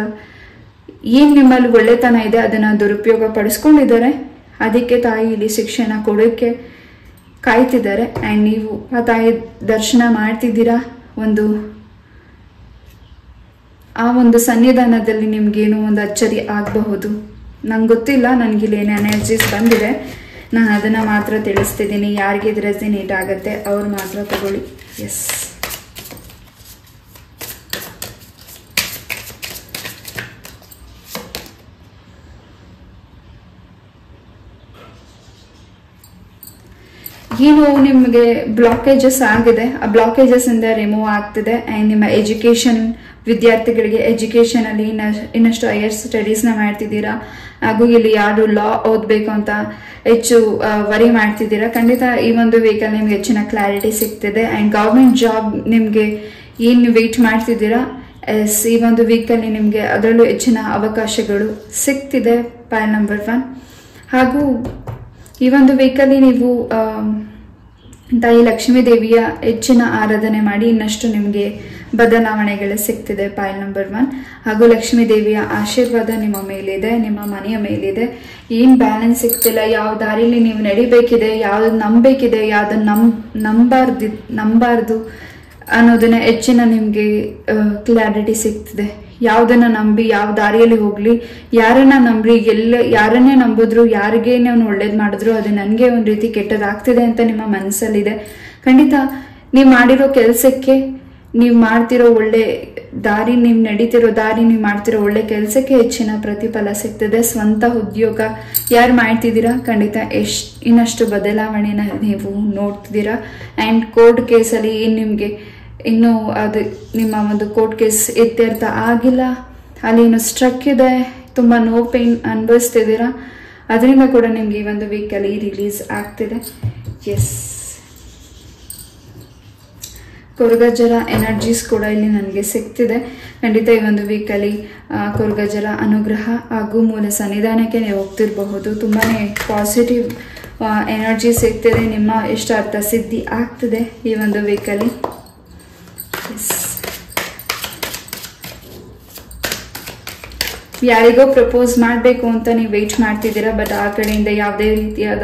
ಏನ್ ನಿಮ್ಮಲ್ಲಿ ಒಳ್ಳೆತನ ಇದೆ ಅದನ್ನ ದುರುಪಯೋಗ ಪಡಿಸ್ಕೊಂಡಿದ್ದಾರೆ. ಅದಕ್ಕೆ ತಾಯಿ ಇಲ್ಲಿ ಶಿಕ್ಷಣ ಕೊಡೋಕ್ಕೆ ಕಾಯ್ತಿದ್ದಾರೆ. ಆ್ಯಂಡ್ ನೀವು ಆ ತಾಯಿ ದರ್ಶನ ಮಾಡ್ತಿದ್ದೀರಾ. ಆ ಒಂದು ಸನ್ನಿಧಾನದಲ್ಲಿ ನಿಮ್ಗೇನೋ ಒಂದು ಅಚ್ಚರಿ ಆಗಬಹುದು. ನಂಗೆ ಗೊತ್ತಿಲ್ಲ, ನನಗಿಲ್ಲಿ ಏನು ಎನರ್ಜೀಸ್ ಬಂದಿದೆ, ನಾನು ಅದನ್ನು ಮಾತ್ರ ತಿಳಿಸ್ತಿದ್ದೀನಿ. ಯಾರಿಗೆ ಇದು ರೆಸಿನೇಟ್ ಆಗುತ್ತೆ ಅವ್ರು ಮಾತ್ರ ತಗೊಳ್ಳಿ. ಎಸ್, ಏನು ನಿಮಗೆ ಬ್ಲಾಕೇಜಸ್ ಆಗಿದೆ, ಆ ಬ್ಲಾಕೇಜಸ್ ಇಂದ ರಿಮೂವ್ ಆಗ್ತಿದೆ. ಆ್ಯಂಡ್ ನಿಮ್ಮ ಎಜುಕೇಷನ್, ವಿದ್ಯಾರ್ಥಿಗಳಿಗೆ ಎಜುಕೇಷನ್ ಅಲ್ಲಿ ಇನ್ನಷ್ಟು ಹೈಯರ್ ಸ್ಟಡೀಸ್ನ ಮಾಡ್ತಿದ್ದೀರಾ, ಹಾಗೂ ಇಲ್ಲಿ ಯಾರು ಲಾ ಓದಬೇಕು ಅಂತ ಹೆಚ್ಚು ವರಿ ಮಾಡ್ತಿದ್ದೀರಾ, ಖಂಡಿತ ಈ ಒಂದು ವೀಕಲ್ಲಿ ನಿಮ್ಗೆ ಹೆಚ್ಚಿನ ಕ್ಲಾರಿಟಿ ಸಿಗ್ತಿದೆ. ಆ್ಯಂಡ್ ಗೌರ್ಮೆಂಟ್ ಜಾಬ್ ನಿಮಗೆ ಏನು ವೆಯ್ಟ್ ಮಾಡ್ತಿದ್ದೀರಾ, ಈ ಒಂದು ವೀಕಲ್ಲಿ ನಿಮಗೆ ಅದರಲ್ಲೂ ಹೆಚ್ಚಿನ ಅವಕಾಶಗಳು ಸಿಗ್ತಿದೆ. Point number 1. ಹಾಗೂ ಈ ಒಂದು ವೀಕಲ್ಲಿ ನೀವು ತಾಯಿ ಲಕ್ಷ್ಮೀ ದೇವಿಯ ಹೆಚ್ಚಿನ ಆರಾಧನೆ ಮಾಡಿ ಇನ್ನಷ್ಟು ನಿಮಗೆ ಬದಲಾವಣೆಗಳು ಸಿಗ್ತಿದೆ. Point number 1. ಹಾಗೂ ಲಕ್ಷ್ಮೀ ದೇವಿಯ ಆಶೀರ್ವಾದ ನಿಮ್ಮ ಮೇಲಿದೆ, ನಿಮ್ಮ ಮನೆಯ ಮೇಲಿದೆ. ಏನು ಬ್ಯಾಲೆನ್ಸ್ ಸಿಗ್ತಿಲ್ಲ, ಯಾವ ದಾರಿಲಿ ನೀವು ನಡಿಬೇಕಿದೆ, ಯಾವ್ದು ನಂಬಬೇಕಿದೆ, ಯಾವ್ದನ್ನ ನಂಬಾರ್ದು ಅನ್ನೋದನ್ನ ಹೆಚ್ಚಿನ ನಿಮಗೆ ಕ್ಲಾರಿಟಿ ಸಿಗ್ತಿದೆ. ಯಾವುದನ್ನ ನಂಬಿ ಯಾವ ದಾರಿಯಲ್ಲಿ ಹೋಗ್ಲಿ, ಯಾರನ್ನ ನಂಬಿ ಯಾರನ್ನೇ ನಂಬಿದ್ರು, ಯಾರಿಗೆ ನಾವು ಒಳ್ಳೇದು ಮಾಡಿದ್ರು ಅದು ನನಗೆ ಒಂದು ರೀತಿ ಕೆಟ್ಟದಾಗ್ತಿದೆ ಅಂತ ನಿಮ್ಮ ಮನಸ್ಸಲ್ಲಿದೆ. ಖಂಡಿತ ನೀವು ಮಾಡಿರೋ ಕೆಲಸಕ್ಕೆ, ನೀವು ಮಾಡ್ತಿರೋ ಒಳ್ಳೆ ದಾರಿ, ನೀವು ನಡೀತಿರೋ ದಾರಿ, ನೀವು ಮಾಡ್ತಿರೋ ಒಳ್ಳೆ ಕೆಲಸಕ್ಕೆ ಹೆಚ್ಚಿನ ಪ್ರತಿಫಲ ಸಿಗ್ತದೆ. ಸ್ವಂತ ಉದ್ಯೋಗ ಯಾರು ಮಾಡ್ತಿದ್ದೀರಾ, ಖಂಡಿತ ಇನ್ನಷ್ಟು ಬದಲಾವಣೆನ ನೀವು ನೋಡ್ತಿದ್ದೀರಾ. ಆ್ಯಂಡ್ ಕೋರ್ಟ್ ಕೇಸಲ್ಲಿ ಏನು ನಿಮಗೆ ಇನ್ನೂ ಅದು ನಿಮ್ಮ ಒಂದು ಕೋರ್ಟ್ ಕೇಸ್ ಇತ್ಯರ್ಥ ಆಗಿಲ್ಲ, ಅಲ್ಲಿ ಇನ್ನು ಸ್ಟ್ರಕ್ ಇದೆ, ತುಂಬ ನೋ ಪೇನ್ ಅನುಭವಿಸ್ತಿದ್ದೀರಾ, ಅದರಿಂದ ಕೂಡ ನಿಮ್ಗೆ ಈ ಒಂದು ವೀಕಲ್ಲಿ ರಿಲೀಸ್ ಆಗ್ತಿದೆ. ಎಸ್, ಕೊರಗಜ್ಜರ ಎನರ್ಜೀಸ್ ಕೂಡ ಇಲ್ಲಿ ನನಗೆ ಸಿಗ್ತಿದೆ. ಖಂಡಿತ ಈ ಒಂದು ವೀಕಲ್ಲಿ ಕೊರಗಜ್ಜರ ಅನುಗ್ರಹ ಹಾಗೂ ಮೂಲ ಸನ್ನಿಧಾನಕ್ಕೆ ನೀವು ಹೋಗ್ತಿರಬಹುದು. ತುಂಬಾ ಪಾಸಿಟಿವ್ ಎನರ್ಜಿ ಸಿಗ್ತಿದೆ, ನಿಮ್ಮ ಇಷ್ಟಾರ್ಥ ಸಿದ್ಧಿ ಆಗ್ತಿದೆ ಈ ಒಂದು ವೀಕಲ್ಲಿ. ಯಾರಿಗೋ ಪ್ರಪೋಸ್ ಮಾಡಬೇಕು ಅಂತ ನೀವು ವೆಯ್ಟ್ ಮಾಡ್ತಿದ್ದೀರಾ, ಬಟ್ ಆ ಕಡೆಯಿಂದ ಯಾವುದೇ ರೀತಿಯಾದ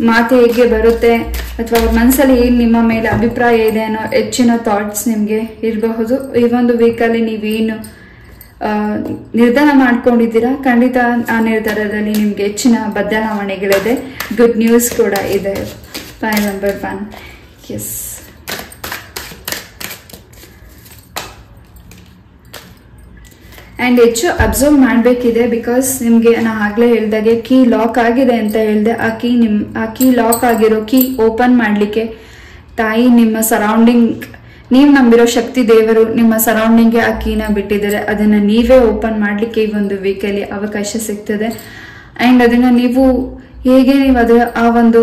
ಮಾತು ಹೇಗೆ ಬರುತ್ತೆ ಅಥವಾ ಅವ್ರ ಮನಸ್ಸಲ್ಲಿ ಏನು ನಿಮ್ಮ ಮೇಲೆ ಅಭಿಪ್ರಾಯ ಇದೆ ಅನ್ನೋ ಹೆಚ್ಚಿನ ಥಾಟ್ಸ್ ನಿಮಗೆ ಇರಬಹುದು. ಈ ಒಂದು ವೀಕಲ್ಲಿ ನೀವೇನು ನಿರ್ಧಾರ ಮಾಡ್ಕೊಂಡಿದ್ದೀರಾ, ಖಂಡಿತ ಆ ನಿರ್ಧಾರದಲ್ಲಿ ನಿಮಗೆ ಹೆಚ್ಚಿನ ಬದಲಾವಣೆಗಳಿದೆ. ಗುಡ್ ನ್ಯೂಸ್ ಕೂಡ ಇದೆ. Point number 1. ಎಸ್, ಆ್ಯಂಡ್ ಹೆಚ್ಚು ಅಬ್ಸರ್ವ್ ಮಾಡಬೇಕಿದೆ. ಬಿಕಾಸ್ ನಿಮಗೆ ನಾನು ಆಗಲೇ ಹೇಳ್ದಾಗೆ ಕೀ ಲಾಕ್ ಆಗಿದೆ ಅಂತ ಹೇಳಿದೆ. ಆ ಕೀ ಲಾಕ್ ಆಗಿರೋ ಕೀ ಓಪನ್ ಮಾಡಲಿಕ್ಕೆ ತಾಯಿ ನಿಮ್ಮ ಸರೌಂಡಿಂಗ್, ನೀವು ನಂಬಿರೋ ಶಕ್ತಿ ದೇವರು ನಿಮ್ಮ ಸರೌಂಡಿಂಗ್ಗೆ ಆ ಕೀನ ಬಿಟ್ಟಿದ್ದಾರೆ. ಅದನ್ನು ನೀವೇ ಓಪನ್ ಮಾಡಲಿಕ್ಕೆ ಈ ಒಂದು ವೀಕಲ್ಲಿ ಅವಕಾಶ ಸಿಗ್ತದೆ. ಆ್ಯಂಡ್ ಅದನ್ನು ನೀವು ಹೇಗೆ ನೀವು ಆ ಒಂದು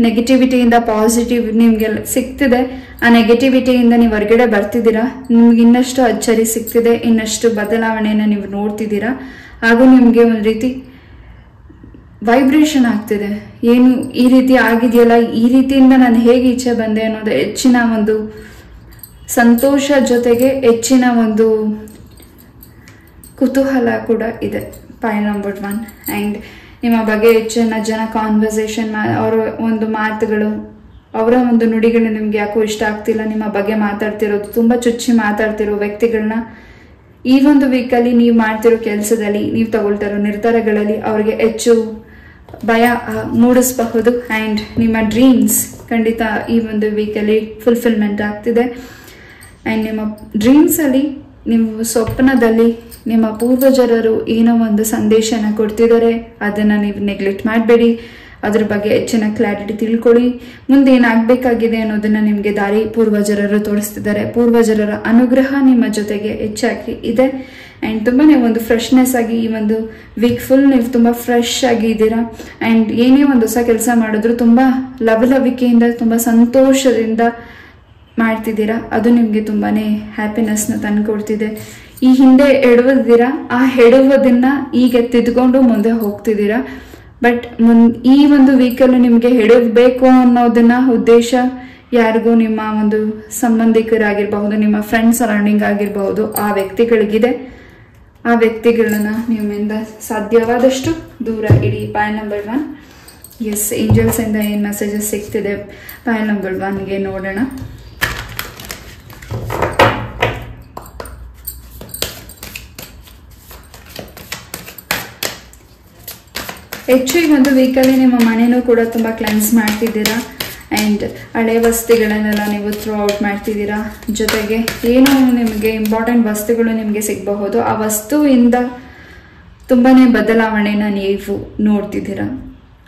ನೆಗೆಟಿವಿಟಿಯಿಂದ ಪಾಸಿಟಿವ್ ನಿಮಗೆ ಸಿಗ್ತಿದೆ, ಆ ನೆಗೆಟಿವಿಟಿಯಿಂದ ನೀವು ಹೊರಗಡೆ ಬರ್ತಿದ್ದೀರಾ, ನಿಮ್ಗೆ ಇನ್ನಷ್ಟು ಅಚ್ಚರಿ ಸಿಗ್ತಿದೆ, ಇನ್ನಷ್ಟು ಬದಲಾವಣೆಯನ್ನು ನೀವು ನೋಡ್ತಿದ್ದೀರಾ. ಹಾಗೂ ನಿಮಗೆ ಒಂದು ರೀತಿ ವೈಬ್ರೇಷನ್ ಆಗ್ತಿದೆ. ಏನು ಈ ರೀತಿ ಆಗಿದೆಯಲ್ಲ, ಈ ರೀತಿಯಿಂದ ನಾನು ಹೇಗೆ ಈಚೆ ಬಂದೆ ಅನ್ನೋದು ಹೆಚ್ಚಿನ ಒಂದು ಸಂತೋಷ ಜೊತೆಗೆ ಹೆಚ್ಚಿನ ಒಂದು ಕುತೂಹಲ ಕೂಡ ಇದೆ. Point number 1. ಆ್ಯಂಡ್ ನಿಮ್ಮ ಬಗ್ಗೆ ಹೆಚ್ಚಿನ ಜನ ಕಾನ್ವರ್ಸೇಷನ್, ಅವರ ಒಂದು ಮಾತುಗಳು, ಅವರ ಒಂದು ನುಡಿಗಳು ನಿಮ್ಗೆ ಯಾಕೋ ಇಷ್ಟ ಆಗ್ತಿಲ್ಲ, ನಿಮ್ಮ ಬಗ್ಗೆ ಮಾತಾಡ್ತಿರೋದು, ತುಂಬ ಚುಚ್ಚಿ ಮಾತಾಡ್ತಿರೋ ವ್ಯಕ್ತಿಗಳನ್ನ ಈ ಒಂದು ವೀಕಲ್ಲಿ ನೀವು ಮಾಡ್ತಿರೋ ಕೆಲಸದಲ್ಲಿ, ನೀವು ತಗೊಳ್ತಿರೋ ನಿರ್ಧಾರಗಳಲ್ಲಿ ಅವ್ರಿಗೆ ಹೆಚ್ಚು ಭಯ ಮೂಡಿಸಬಹುದು. ಆ್ಯಂಡ್ ನಿಮ್ಮ ಡ್ರೀಮ್ಸ್ ಖಂಡಿತ ಈ ಒಂದು ವೀಕಲ್ಲಿ ಫುಲ್ಫಿಲ್ಮೆಂಟ್ ಆಗ್ತಿದೆ. ಆ್ಯಂಡ್ ನಿಮ್ಮ ಡ್ರೀಮ್ಸಲ್ಲಿ, ನೀವು ಸ್ವಪ್ನದಲ್ಲಿ ನಿಮ್ಮ ಪೂರ್ವಜರರು ಏನೋ ಒಂದು ಸಂದೇಶನ ಕೊಡ್ತಿದ್ದಾರೆ, ಅದನ್ನು ನೀವು ನೆಗ್ಲೆಕ್ಟ್ ಮಾಡಬೇಡಿ. ಅದ್ರ ಬಗ್ಗೆ ಹೆಚ್ಚಿನ ಕ್ಲಾರಿಟಿ ತಿಳ್ಕೊಳ್ಳಿ. ಮುಂದೆ ಏನಾಗಬೇಕಾಗಿದೆ ಅನ್ನೋದನ್ನ ನಿಮಗೆ ದಾರಿ ಪೂರ್ವಜರರು ತೋರಿಸ್ತಿದ್ದಾರೆ. ಪೂರ್ವಜರರ ಅನುಗ್ರಹ ನಿಮ್ಮ ಜೊತೆಗೆ ಹೆಚ್ಚಾಗಿ ಇದೆ. ಆ್ಯಂಡ್ ತುಂಬಾ ಒಂದು ಫ್ರೆಶ್ನೆಸ್ ಆಗಿ ಈ ಒಂದು ವೀಕ್ ಫುಲ್ ನೀವು ತುಂಬ ಫ್ರೆಶ್ ಆಗಿ ಇದ್ದೀರಾ. ಆ್ಯಂಡ್ ಏನೇ ಒಂದು ಹೊಸ ಕೆಲಸ ಮಾಡಿದ್ರು ತುಂಬ ಲವಲವಿಕೆಯಿಂದ, ತುಂಬ ಸಂತೋಷದಿಂದ ಮಾಡ್ತಿದ್ದೀರಾ. ಅದು ನಿಮಗೆ ತುಂಬಾ ಹ್ಯಾಪಿನೆಸ್ನ ತಂದುಕೊಡ್ತಿದೆ. ಈ ಹಿಂದೆ ಎಡವಿದ್ದೀರಾ, ಆ ಎಡವೋದನ್ನ ಈಗ ತಿದ್ಕೊಂಡು ಮುಂದೆ ಹೋಗ್ತಿದ್ದೀರಾ. ಬಟ್ ಈ ಒಂದು ವೀಕಲ್ಲಿ ನಿಮಗೆ ಎಡವಬೇಕು ಅನ್ನೋದನ್ನ ಉದ್ದೇಶ ಯಾರಿಗೂ ನಿಮ್ಮ ಒಂದು ಸಂಬಂಧಿಕರಾಗಿರ್ಬಹುದು, ನಿಮ್ಮ ಫ್ರೆಂಡ್ ಸರೌಂಡಿಂಗ್ ಆಗಿರಬಹುದು, ಆ ವ್ಯಕ್ತಿಗಳಿಗಿದೆ. ಆ ವ್ಯಕ್ತಿಗಳನ್ನ ನಿಮ್ಮಿಂದ ಸಾಧ್ಯವಾದಷ್ಟು ದೂರ ಇಡಿ. Point number 1. ಎಸ್, ಏಂಜಲ್ಸ್ ಇಂದ ಏನು ಮೆಸೇಜಸ್ ಸಿಗ್ತಿದೆ ಪಾಯಿಂಟ್ ನಂಬರ್ 1ಗೆ ನೋಡೋಣ. ಹೆಚ್ಚು ಈ ಒಂದು ವೀಕಲ್ಲಿ ನಿಮ್ಮ ಮನೆಯೂ ಕೂಡ ತುಂಬ ಕ್ಲೆನ್ಸ್ ಮಾಡ್ತಿದ್ದೀರಾ. ಆ್ಯಂಡ್ ಹಳೆ ವಸ್ತುಗಳನ್ನೆಲ್ಲ ನೀವು ಥ್ರೂ ಔಟ್ ಮಾಡ್ತಿದ್ದೀರಾ. ಜೊತೆಗೆ ಏನೋ ನಿಮಗೆ ಇಂಪಾರ್ಟೆಂಟ್ ವಸ್ತುಗಳು ನಿಮಗೆ ಸಿಗಬಹುದು. ಆ ವಸ್ತುವಿಂದ ತುಂಬಾ ಬದಲಾವಣೆನ ನೀವು ನೋಡ್ತಿದ್ದೀರಾ.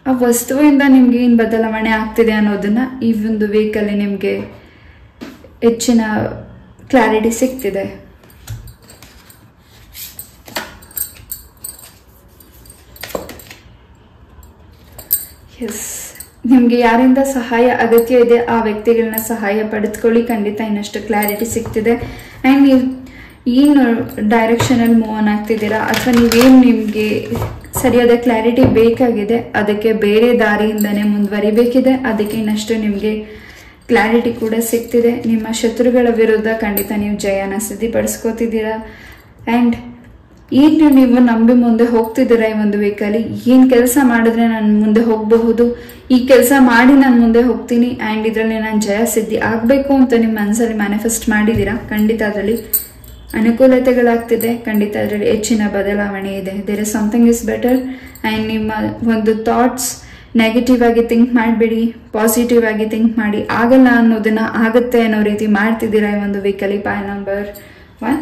ಆ ವಸ್ತುವಿಂದ ನಿಮ್ಗೆ ಏನು ಬದಲಾವಣೆ ಆಗ್ತಿದೆ ಅನ್ನೋದನ್ನ ಈ ಒಂದು ವೀಕಲ್ಲಿ ನಿಮಗೆ ಹೆಚ್ಚಿನ ಕ್ಲಾರಿಟಿ ಸಿಗ್ತಿದೆ. ಎಸ್, ನಿಮಗೆ ಯಾರಿಂದ ಸಹಾಯ ಅಗತ್ಯ ಇದೆ ಆ ವ್ಯಕ್ತಿಗಳನ್ನ ಸಹಾಯ ಪಡೆದುಕೊಳ್ಳಿ. ಖಂಡಿತ ಇನ್ನಷ್ಟು ಕ್ಲಾರಿಟಿ ಸಿಗ್ತಿದೆ. ಆ್ಯಂಡ್ ನೀವು ಏನು ಡೈರೆಕ್ಷನಲ್ಲಿ ಮೂವ್ ಆನ್ ಆಗ್ತಿದ್ದೀರಾ ಅಥವಾ ನೀವೇನು ನಿಮಗೆ ಸರಿಯಾದ ಕ್ಲಾರಿಟಿ ಬೇಕಾಗಿದೆ ಅದಕ್ಕೆ ಬೇರೆ ದಾರಿಯಿಂದನೇ ಮುಂದುವರಿಬೇಕಿದೆ. ಅದಕ್ಕೆ ಇನ್ನಷ್ಟು ನಿಮಗೆ ಕ್ಲಾರಿಟಿ ಕೂಡ ಸಿಗ್ತಿದೆ. ನಿಮ್ಮ ಶತ್ರುಗಳ ವಿರುದ್ಧ ಖಂಡಿತ ನೀವು ಜಯನ ಸಿದ್ಧಿಪಡಿಸ್ಕೋತಿದ್ದೀರಾ. ಆ್ಯಂಡ್ ಏನು ನೀವು ನಂಬಿ ಮುಂದೆ ಹೋಗ್ತಿದ್ದೀರಾ ಈ ಒಂದು ವೀಕಲ್ಲಿ, ಏನು ಕೆಲಸ ಮಾಡಿದ್ರೆ ನಾನು ಮುಂದೆ ಹೋಗಬಹುದು, ಈ ಕೆಲಸ ಮಾಡಿ ನಾನು ಮುಂದೆ ಹೋಗ್ತೀನಿ ಆ್ಯಂಡ್ ಇದರಲ್ಲಿ ನಾನು ಜಯ ಸಿದ್ಧಿ ಆಗಬೇಕು ಅಂತ ನಿಮ್ಮ ಮನಸ್ಸಲ್ಲಿ ಮ್ಯಾನಿಫೆಸ್ಟ್ ಮಾಡಿದ್ದೀರಾ. ಖಂಡಿತ ಅದರಲ್ಲಿ ಅನುಕೂಲತೆಗಳಾಗ್ತಿದೆ. ಖಂಡಿತ ಅದರಲ್ಲಿ ಹೆಚ್ಚಿನ ಬದಲಾವಣೆ ಇದೆ. There is something is better. And ನಿಮ್ಮ ಒಂದು ಥಾಟ್ಸ್ ನೆಗೆಟಿವ್ ಆಗಿ ಥಿಂಕ್ ಮಾಡಬೇಡಿ, ಪಾಸಿಟಿವ್ ಆಗಿ ಥಿಂಕ್ ಮಾಡಿ. ಆಗಲ್ಲ ಅನ್ನೋದನ್ನ ಆಗುತ್ತೆ ಅನ್ನೋ ರೀತಿ ಮಾಡ್ತಿದ್ದೀರಾ ಈ ಒಂದು ವೀಕಲ್ಲಿ. ಪಾಯ್ ನಂಬರ್ 1.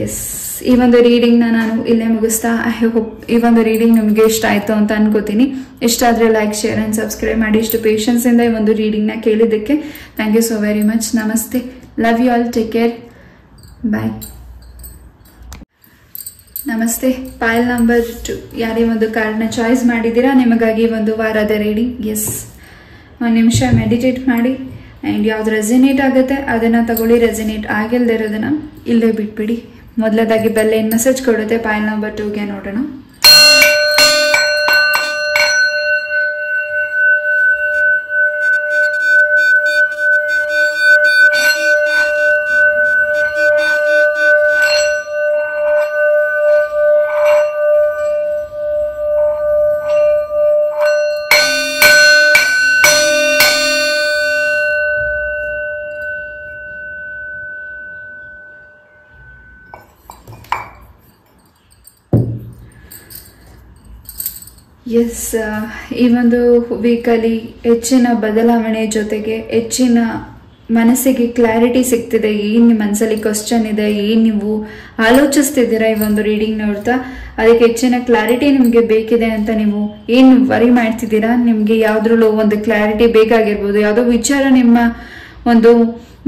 ಎಸ್, ಈ ಒಂದು ರೀಡಿಂಗ್ನ ನಾನು ಇಲ್ಲೇ ಮುಗಿಸ್ತಾ ಐ ಹೋಪ್ ಈ ಒಂದು ರೀಡಿಂಗ್ ನಿಮಗೆ ಇಷ್ಟ ಆಯಿತು ಅಂತ ಅನ್ಕೋತೀನಿ. ಇಷ್ಟ ಆದರೆ ಲೈಕ್, ಶೇರ್ ಆ್ಯಂಡ್ ಸಬ್ಸ್ಕ್ರೈಬ್ ಮಾಡಿ. ಇಷ್ಟು ಪೇಷನ್ಸಿಂದ ಈ ಒಂದು ರೀಡಿಂಗ್ನ ಕೇಳಿದ್ದಕ್ಕೆ thank you so very much. ನಮಸ್ತೆ. Love you all. Take care. Bye. ನಮಸ್ತೆ. ಪಾಯಲ್ ನಂಬರ್ 2 ಯಾರೇ ಒಂದು ಕಾರ್ಡ್ನ ಚಾಯ್ಸ್ ಮಾಡಿದ್ದೀರಾ ನಿಮಗಾಗಿ ಒಂದು ವಾರದ ರೀಡಿಂಗ್. ಎಸ್, ಒಂದು ನಿಮಿಷ ಮೆಡಿಟೇಟ್ ಮಾಡಿ ಆ್ಯಂಡ್ ಯಾವ್ದು ರೆಸಿನೇಟ್ ಆಗುತ್ತೆ ಅದನ್ನು ತಗೊಳ್ಳಿ. ರೆಸಿನೇಟ್ ಆಗಿಲ್ಲದೆ ಇರೋದನ್ನ ಇಲ್ಲೇ ಬಿಟ್ಬಿಡಿ. ಮೊದಲದಾಗಿ ಬೆಲ್ ಏನು ಮೆಸೇಜ್ ಕೊಡುತ್ತೆ ಪಾಯಲ್ ನಂಬರ್ 2ಗೆ ನೋಡೋಣ. ಎಸ್, ಈ ಒಂದು ವೀಕಲ್ಲಿ ಹೆಚ್ಚಿನ ಬದಲಾವಣೆ ಜೊತೆಗೆ ಹೆಚ್ಚಿನ ಮನಸ್ಸಿಗೆ ಕ್ಲಾರಿಟಿ ಸಿಗ್ತಿದೆ. ಏನು ನಿಮ್ಮ ಮನಸ್ಸಲ್ಲಿ ಕ್ವಶನ್ ಇದೆ, ಏನು ನೀವು ಆಲೋಚಿಸ್ತಿದ್ದೀರಾ ಈ ಒಂದು ರೀಡಿಂಗ್ ನೋಡ್ತಾ, ಅದಕ್ಕೆ ಹೆಚ್ಚಿನ ಕ್ಲಾರಿಟಿ ನಿಮಗೆ ಬೇಕಿದೆ ಅಂತ ನೀವು ಏನು ವರಿ ಮಾಡ್ತಿದ್ದೀರಾ. ನಿಮಗೆ ಯಾವುದ್ರಲ್ಲೂ ಒಂದು ಕ್ಲಾರಿಟಿ ಬೇಕಾಗಿರ್ಬೋದು. ಯಾವುದೋ ವಿಚಾರ ನಿಮ್ಮ ಒಂದು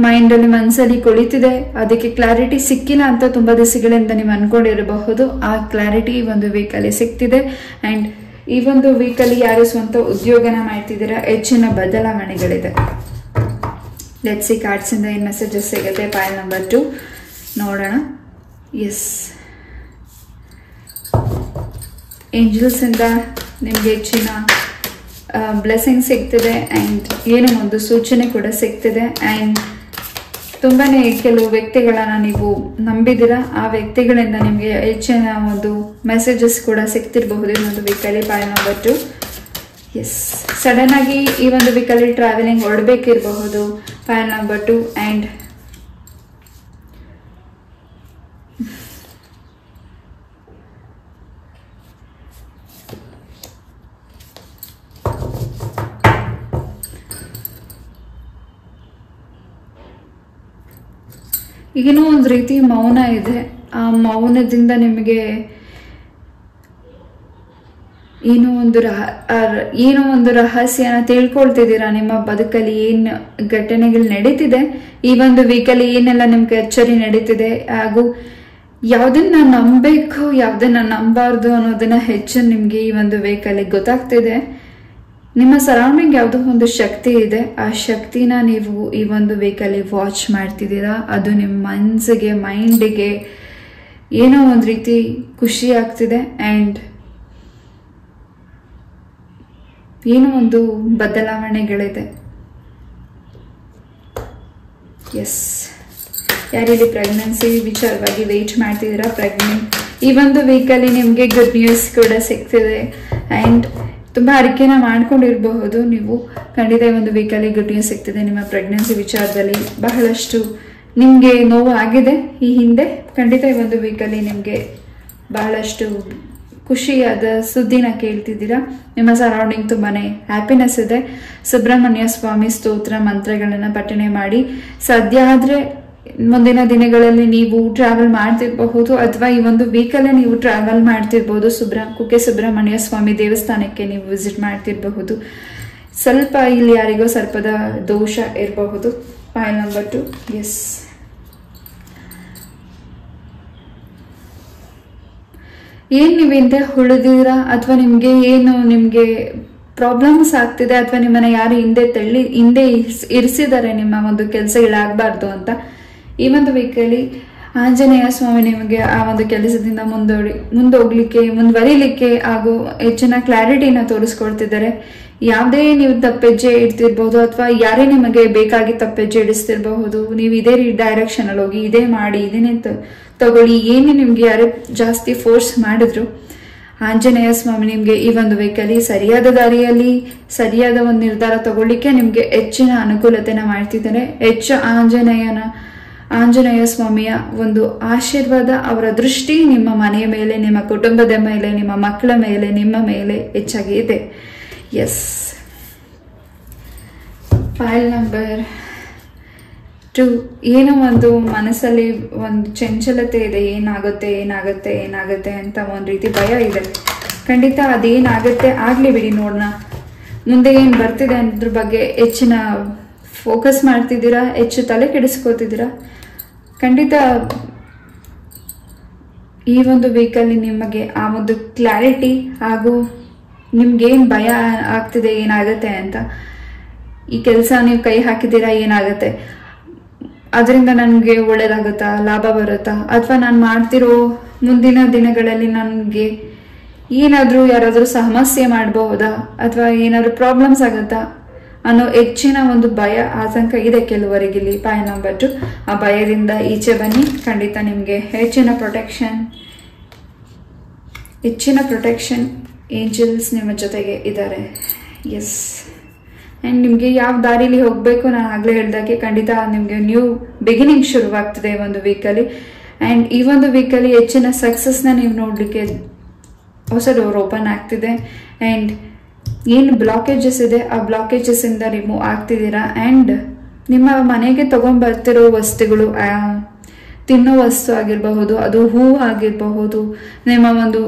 ಮೈಂಡಲ್ಲಿ ಮನಸ್ಸಲ್ಲಿ ಕುಳಿತಿದೆ, ಅದಕ್ಕೆ ಕ್ಲಾರಿಟಿ ಸಿಕ್ಕಿಲ್ಲ ಅಂತ ತುಂಬ ದಿವಸಗಳಿಂದ ನೀವು ಅನ್ಕೊಂಡಿರಬಹುದು. ಆ ಕ್ಲಾರಿಟಿ ಈ ಒಂದು ವೀಕಲ್ಲಿ ಸಿಗ್ತಿದೆ. ಆ್ಯಂಡ್ ಈ ಒಂದು ವೀಕಲ್ಲಿ ಯಾರು ಸ್ವಂತ ಉದ್ಯೋಗನ ಮಾಡ್ತಿದ್ದೀರಾ ಹೆಚ್ಚಿನ ಬದಲಾವಣೆಗಳಿದೆ. ಲೆಟ್ಸ್ ಸಿ ಕಾರ್ಡ್ಸಿಂದ ಏನು ಮೆಸೇಜಸ್ ಸಿಗುತ್ತೆ ಪಾಯಲ್ ನಂಬರ್ 2 ನೋಡೋಣ. ಎಸ್, ಏಂಜಲ್ಸಿಂದ ನಿಮಗೆ ಹೆಚ್ಚಿನ ಬ್ಲೆಸ್ಸಿಂಗ್ ಸಿಗ್ತಿದೆ ಆ್ಯಂಡ್ ಏನೋ ಒಂದು ಸೂಚನೆ ಕೂಡ ಸಿಗ್ತಿದೆ. ಆ್ಯಂಡ್ ತುಂಬಾ ಕೆಲವು ವ್ಯಕ್ತಿಗಳನ್ನ ನೀವು ನಂಬಿದ್ದೀರಾ, ಆ ವ್ಯಕ್ತಿಗಳಿಂದ ನಿಮಗೆ ಹೆಚ್ಚಿನ ಒಂದು ಮೆಸೇಜಸ್ ಕೂಡ ಸಿಗ್ತಿರಬಹುದು ಈ ಒಂದು ವೀಕಲ್ಲಿ ಪಾಯಲ್ ನಂಬರ್ 2. ಎಸ್, ಸಡನ್ ಆಗಿ ಈ ಒಂದು ವೀಕಲ್ಲಿ ಟ್ರಾವೆಲಿಂಗ್ ಹೊರಡಬೇಕಿರಬಹುದು ಪಾಯಲ್ ನಂಬರ್ 2. ಆ್ಯಂಡ್ ಏನೋ ಒಂದು ರೀತಿ ಮೌನ ಇದೆ. ಆ ಮೌನದಿಂದ ನಿಮಗೆ ಏನೋ ಒಂದು ರಹಸ್ಯನ ತಿಳ್ಕೊಳ್ತಿದ್ದೀರಾ. ನಿಮ್ಮ ಬದುಕಲ್ಲಿ ಏನು ಘಟನೆಗಳು ನಡೀತಿದೆ, ಈ ಒಂದು ವೀಕಲ್ಲಿ ಏನೆಲ್ಲ ನಿಮ್ಗೆ ಅಚ್ಚರಿ ನಡೀತಿದೆ, ಹಾಗೂ ಯಾವುದನ್ನ ನಂಬಬೇಕು ಯಾವುದನ್ನ ನಂಬಾರ್ದು ಅನ್ನೋದನ್ನ ಹೆಚ್ಚು ನಿಮ್ಗೆ ಈ ಒಂದು ವೀಕಲ್ಲಿ ಗೊತ್ತಾಗ್ತಿದೆ. ನಿಮ್ಮ ಸರೌಂಡಿಂಗ್ ಯಾವುದೋ ಒಂದು ಶಕ್ತಿ ಇದೆ, ಆ ಶಕ್ತಿನ ನೀವು ಈ ಒಂದು ವೀಕಲ್ಲಿ ವಾಚ್ ಮಾಡ್ತಿದ್ದೀರಾ. ಅದು ನಿಮ್ಮ ಮನಸ್ಸಿಗೆ ಮೈಂಡಿಗೆ ಏನೋ ಒಂದು ರೀತಿ ಖುಷಿ ಆಗ್ತಿದೆ ಆ್ಯಂಡ್ ಏನೋ ಒಂದು ಬದಲಾವಣೆಗಳಿದೆ. ಎಸ್, ಯಾರಿಲ್ಲಿ ಪ್ರೆಗ್ನೆನ್ಸಿ ವಿಚಾರವಾಗಿ ವೆಯ್ಟ್ ಮಾಡ್ತಿದ್ದೀರಾ, ಪ್ರೆಗ್ನೆಂಟ್ ಈ ಒಂದು ವೀಕಲ್ಲಿ ನಿಮಗೆ ಗುಡ್ ನ್ಯೂಸ್ ಕೂಡ ಸಿಗ್ತಿದೆ. ಆ್ಯಂಡ್ ತುಂಬ ಅರಿಕೆನ ಮಾಡ್ಕೊಂಡಿರಬಹುದು ನೀವು. ಖಂಡಿತ ಈ ಒಂದು ವೀಕಲ್ಲಿ ಗುಡ್ ನ್ಯೂಸ್ ಸಿಗ್ತಿದೆ. ನಿಮ್ಮ ಪ್ರೆಗ್ನೆನ್ಸಿ ವಿಚಾರದಲ್ಲಿ ಬಹಳಷ್ಟು ನಿಮಗೆ ನೋವು ಆಗಿದೆ ಈ ಹಿಂದೆ. ಖಂಡಿತ ಈ ಒಂದು ವೀಕಲ್ಲಿ ನಿಮಗೆ ಬಹಳಷ್ಟು ಖುಷಿಯಾದ ಸುದ್ದಿನ ಕೇಳ್ತಿದ್ದೀರಾ. ನಿಮ್ಮ ಸರೌಂಡಿಂಗ್ ತುಂಬಾ ಹ್ಯಾಪಿನೆಸ್ ಇದೆ. ಸುಬ್ರಹ್ಮಣ್ಯ ಸ್ವಾಮಿ ಸ್ತೋತ್ರ ಮಂತ್ರಗಳನ್ನು ಪಠಣೆ ಮಾಡಿ. ಸಾಧ್ಯ ಆದರೆ ಮುಂದಿನ ದಿನಗಳಲ್ಲಿ ನೀವು ಟ್ರಾವೆಲ್ ಮಾಡ್ತಿರಬಹುದು ಅಥವಾ ಈ ಒಂದು ವೀಕಲ್ಲೇ ನೀವು ಟ್ರಾವೆಲ್ ಮಾಡ್ತಿರ್ಬೋದು. ಕುಕ್ಕೆ ಸುಬ್ರಹ್ಮಣ್ಯ ಸ್ವಾಮಿ ದೇವಸ್ಥಾನಕ್ಕೆ ನೀವು ವಿಸಿಟ್ ಮಾಡ್ತಿರಬಹುದು. ಸ್ವಲ್ಪ ಇಲ್ಲಿ ಯಾರಿಗೋ ಸರ್ಪದ ದೋಷ ಇರಬಹುದು. File number 2. ಎಸ್, ಏನ್ ನೀವು ಹಿಂದೆ ಉಳಿದಿರಾ ಅಥವಾ ನಿಮ್ಗೆ ಪ್ರಾಬ್ಲಮ್ಸ್ ಆಗ್ತಿದೆ ಅಥವಾ ನಿಮ್ಮನ್ನ ಯಾರು ಹಿಂದೆ ಇರಿಸಿದ್ದಾರೆ ನಿಮ್ಮ ಒಂದು ಕೆಲಸಗಳಾಗಬಾರ್ದು ಅಂತ, ಈ ಒಂದು ವೀಕಲ್ಲಿ ಆಂಜನೇಯ ಸ್ವಾಮಿ ನಿಮಗೆ ಆ ಒಂದು ಕೆಲಸದಿಂದ ಮುಂದುವರಿಲಿಕ್ಕೆ ಹಾಗೂ ಹೆಚ್ಚಿನ ಕ್ಲಾರಿಟಿನ ತೋರಿಸ್ಕೊಡ್ತಿದ್ದಾರೆ. ಯಾವುದೇ ನೀವು ತಪ್ಪೆಜ್ಜೆ ಇಡ್ತಿರ್ಬಹುದು ಅಥವಾ ಯಾರೇ ನಿಮಗೆ ಬೇಕಾಗಿ ತಪ್ಪೆಜ್ಜೆ ಇಡಿಸ್ತಿರ್ಬಹುದು, ನೀವು ಇದೇ ಡೈರೆಕ್ಷನ್ ಅಲ್ಲಿ ಹೋಗಿ, ಇದೇ ಮಾಡಿ, ಇದನ್ನೇ ತಗೊಳ್ಳಿ, ಏನೇ ನಿಮ್ಗೆ ಯಾರೇ ಜಾಸ್ತಿ ಫೋರ್ಸ್ ಮಾಡಿದ್ರು, ಆಂಜನೇಯ ಸ್ವಾಮಿ ನಿಮ್ಗೆ ಈ ಒಂದು ವೀಕಲ್ಲಿ ಸರಿಯಾದ ದಾರಿಯಲ್ಲಿ ಸರಿಯಾದ ಒಂದು ನಿರ್ಧಾರ ತಗೊಳ್ಳಿಕ್ಕೆ ನಿಮ್ಗೆ ಹೆಚ್ಚಿನ ಅನುಕೂಲತೆನ ಮಾಡ್ತಿದ್ದಾರೆ. ಹೆಚ್ಚು ಆಂಜನೇಯ ಸ್ವಾಮಿಯ ಒಂದು ಆಶೀರ್ವಾದ, ಅವರ ದೃಷ್ಟಿ ನಿಮ್ಮ ಮನೆಯ ಮೇಲೆ, ನಿಮ್ಮ ಕುಟುಂಬದ ಮೇಲೆ, ನಿಮ್ಮ ಮಕ್ಕಳ ಮೇಲೆ, ನಿಮ್ಮ ಮೇಲೆ ಹೆಚ್ಚಾಗಿ ಇದೆ. Yes, file number 2. ಏನೋ ಒಂದು ಮನಸ್ಸಲ್ಲಿ ಒಂದು ಚಂಚಲತೆ ಇದೆ, ಏನಾಗುತ್ತೆ ಅಂತ ಒಂದು ರೀತಿ ಭಯ ಇದೆ. ಖಂಡಿತ ಅದೇನಾಗುತ್ತೆ ಆಗ್ಲಿ ಬಿಡಿ, ನೋಡೋಣ ಮುಂದೆ ಏನ್ ಬರ್ತಿದೆ ಅದ್ರ ಬಗ್ಗೆ ಹೆಚ್ಚಿನ ಫೋಕಸ್ ಮಾಡ್ತಿದ್ದೀರಾ, ಹೆಚ್ಚು ತಲೆ ಕೆಡಿಸ್ಕೋತಿದ್ದೀರಾ. ಖಂಡಿತ ಈ ಒಂದು ವೀಕಲ್ಲಿ ನಿಮಗೆ ಆ ಒಂದು ಕ್ಲಾರಿಟಿ ಹಾಗೂ ನಿಮ್ಗೇನ್ ಭಯ ಆಗ್ತಿದೆ ಏನಾಗುತ್ತೆ ಅಂತ, ಈ ಕೆಲಸ ನೀವು ಕೈ ಹಾಕಿದ್ದೀರಾ, ಏನಾಗುತ್ತೆ ಅದರಿಂದ ನನಗೆ ಒಳ್ಳೇದಾಗುತ್ತಾ, ಲಾಭ ಬರುತ್ತಾ, ಅಥವಾ ನಾನು ಮಾಡ್ತಿರೋ ಮುಂದಿನ ದಿನಗಳಲ್ಲಿ ನನಗೆ ಯಾರಾದರೂ ಸಮಸ್ಯೆ ಮಾಡಬಹುದಾ ಅಥವಾ ಏನಾದರೂ ಪ್ರಾಬ್ಲಮ್ಸ್ ಆಗುತ್ತಾ ಅನ್ನೋ ಹೆಚ್ಚಿನ ಒಂದು ಭಯ, ಆತಂಕ ಇದೆ ಕೆಲವರಿಗೆ. ಇಲ್ಲಿ ಫೈಲ್ ನಂಬರ್ 2. ಆ ಭಯದಿಂದ ಈಚೆ ಬನ್ನಿ. ಖಂಡಿತ ನಿಮಗೆ ಹೆಚ್ಚಿನ ಪ್ರೊಟೆಕ್ಷನ್ ಏಂಜಲ್ಸ್ ನಿಮ್ಮ ಜೊತೆಗೆ ಇದ್ದಾರೆ. ಎಸ್, ಆ್ಯಂಡ್ ನಿಮಗೆ ಯಾವ ದಾರಿಲಿ ಹೋಗಬೇಕು, ನಾನು ಆಗಲೇ ಹೇಳ್ದಾಗೆ ಖಂಡಿತ ನಿಮಗೆ ನ್ಯೂ ಬಿಗಿನಿಂಗ್ ಶುರುವಾಗ್ತದೆ ಒಂದು ವೀಕಲ್ಲಿ. ಆ್ಯಂಡ್ ಈ ಒಂದು ವೀಕಲ್ಲಿ ಹೆಚ್ಚಿನ ಸಕ್ಸಸ್ನ ನೀವು ನೋಡಲಿಕ್ಕೆ ಹೊಸ ಡೋರ್ ಓಪನ್ ಆಗ್ತಿದೆ. ಆ್ಯಂಡ್ ಏನು ಬ್ಲಾಕೇಜಸ್ ಇದೆ ಆ ಬ್ಲಾಕೇಜಸ್ ಇಂದ ರಿಮೂವ್ ಆಗ್ತಿದ್ದೀರಾ. ಆ್ಯಂಡ್ ನಿಮ್ಮ ಮನೆಗೆ ತಗೊಂಡ್ಬರ್ತಿರೋ ವಸ್ತುಗಳು, ತಿನ್ನೋ ವಸ್ತು ಆಗಿರಬಹುದು, ಅದು ಹೂ ಆಗಿರಬಹುದು, ನಿಮ್ಮ ಒಂದು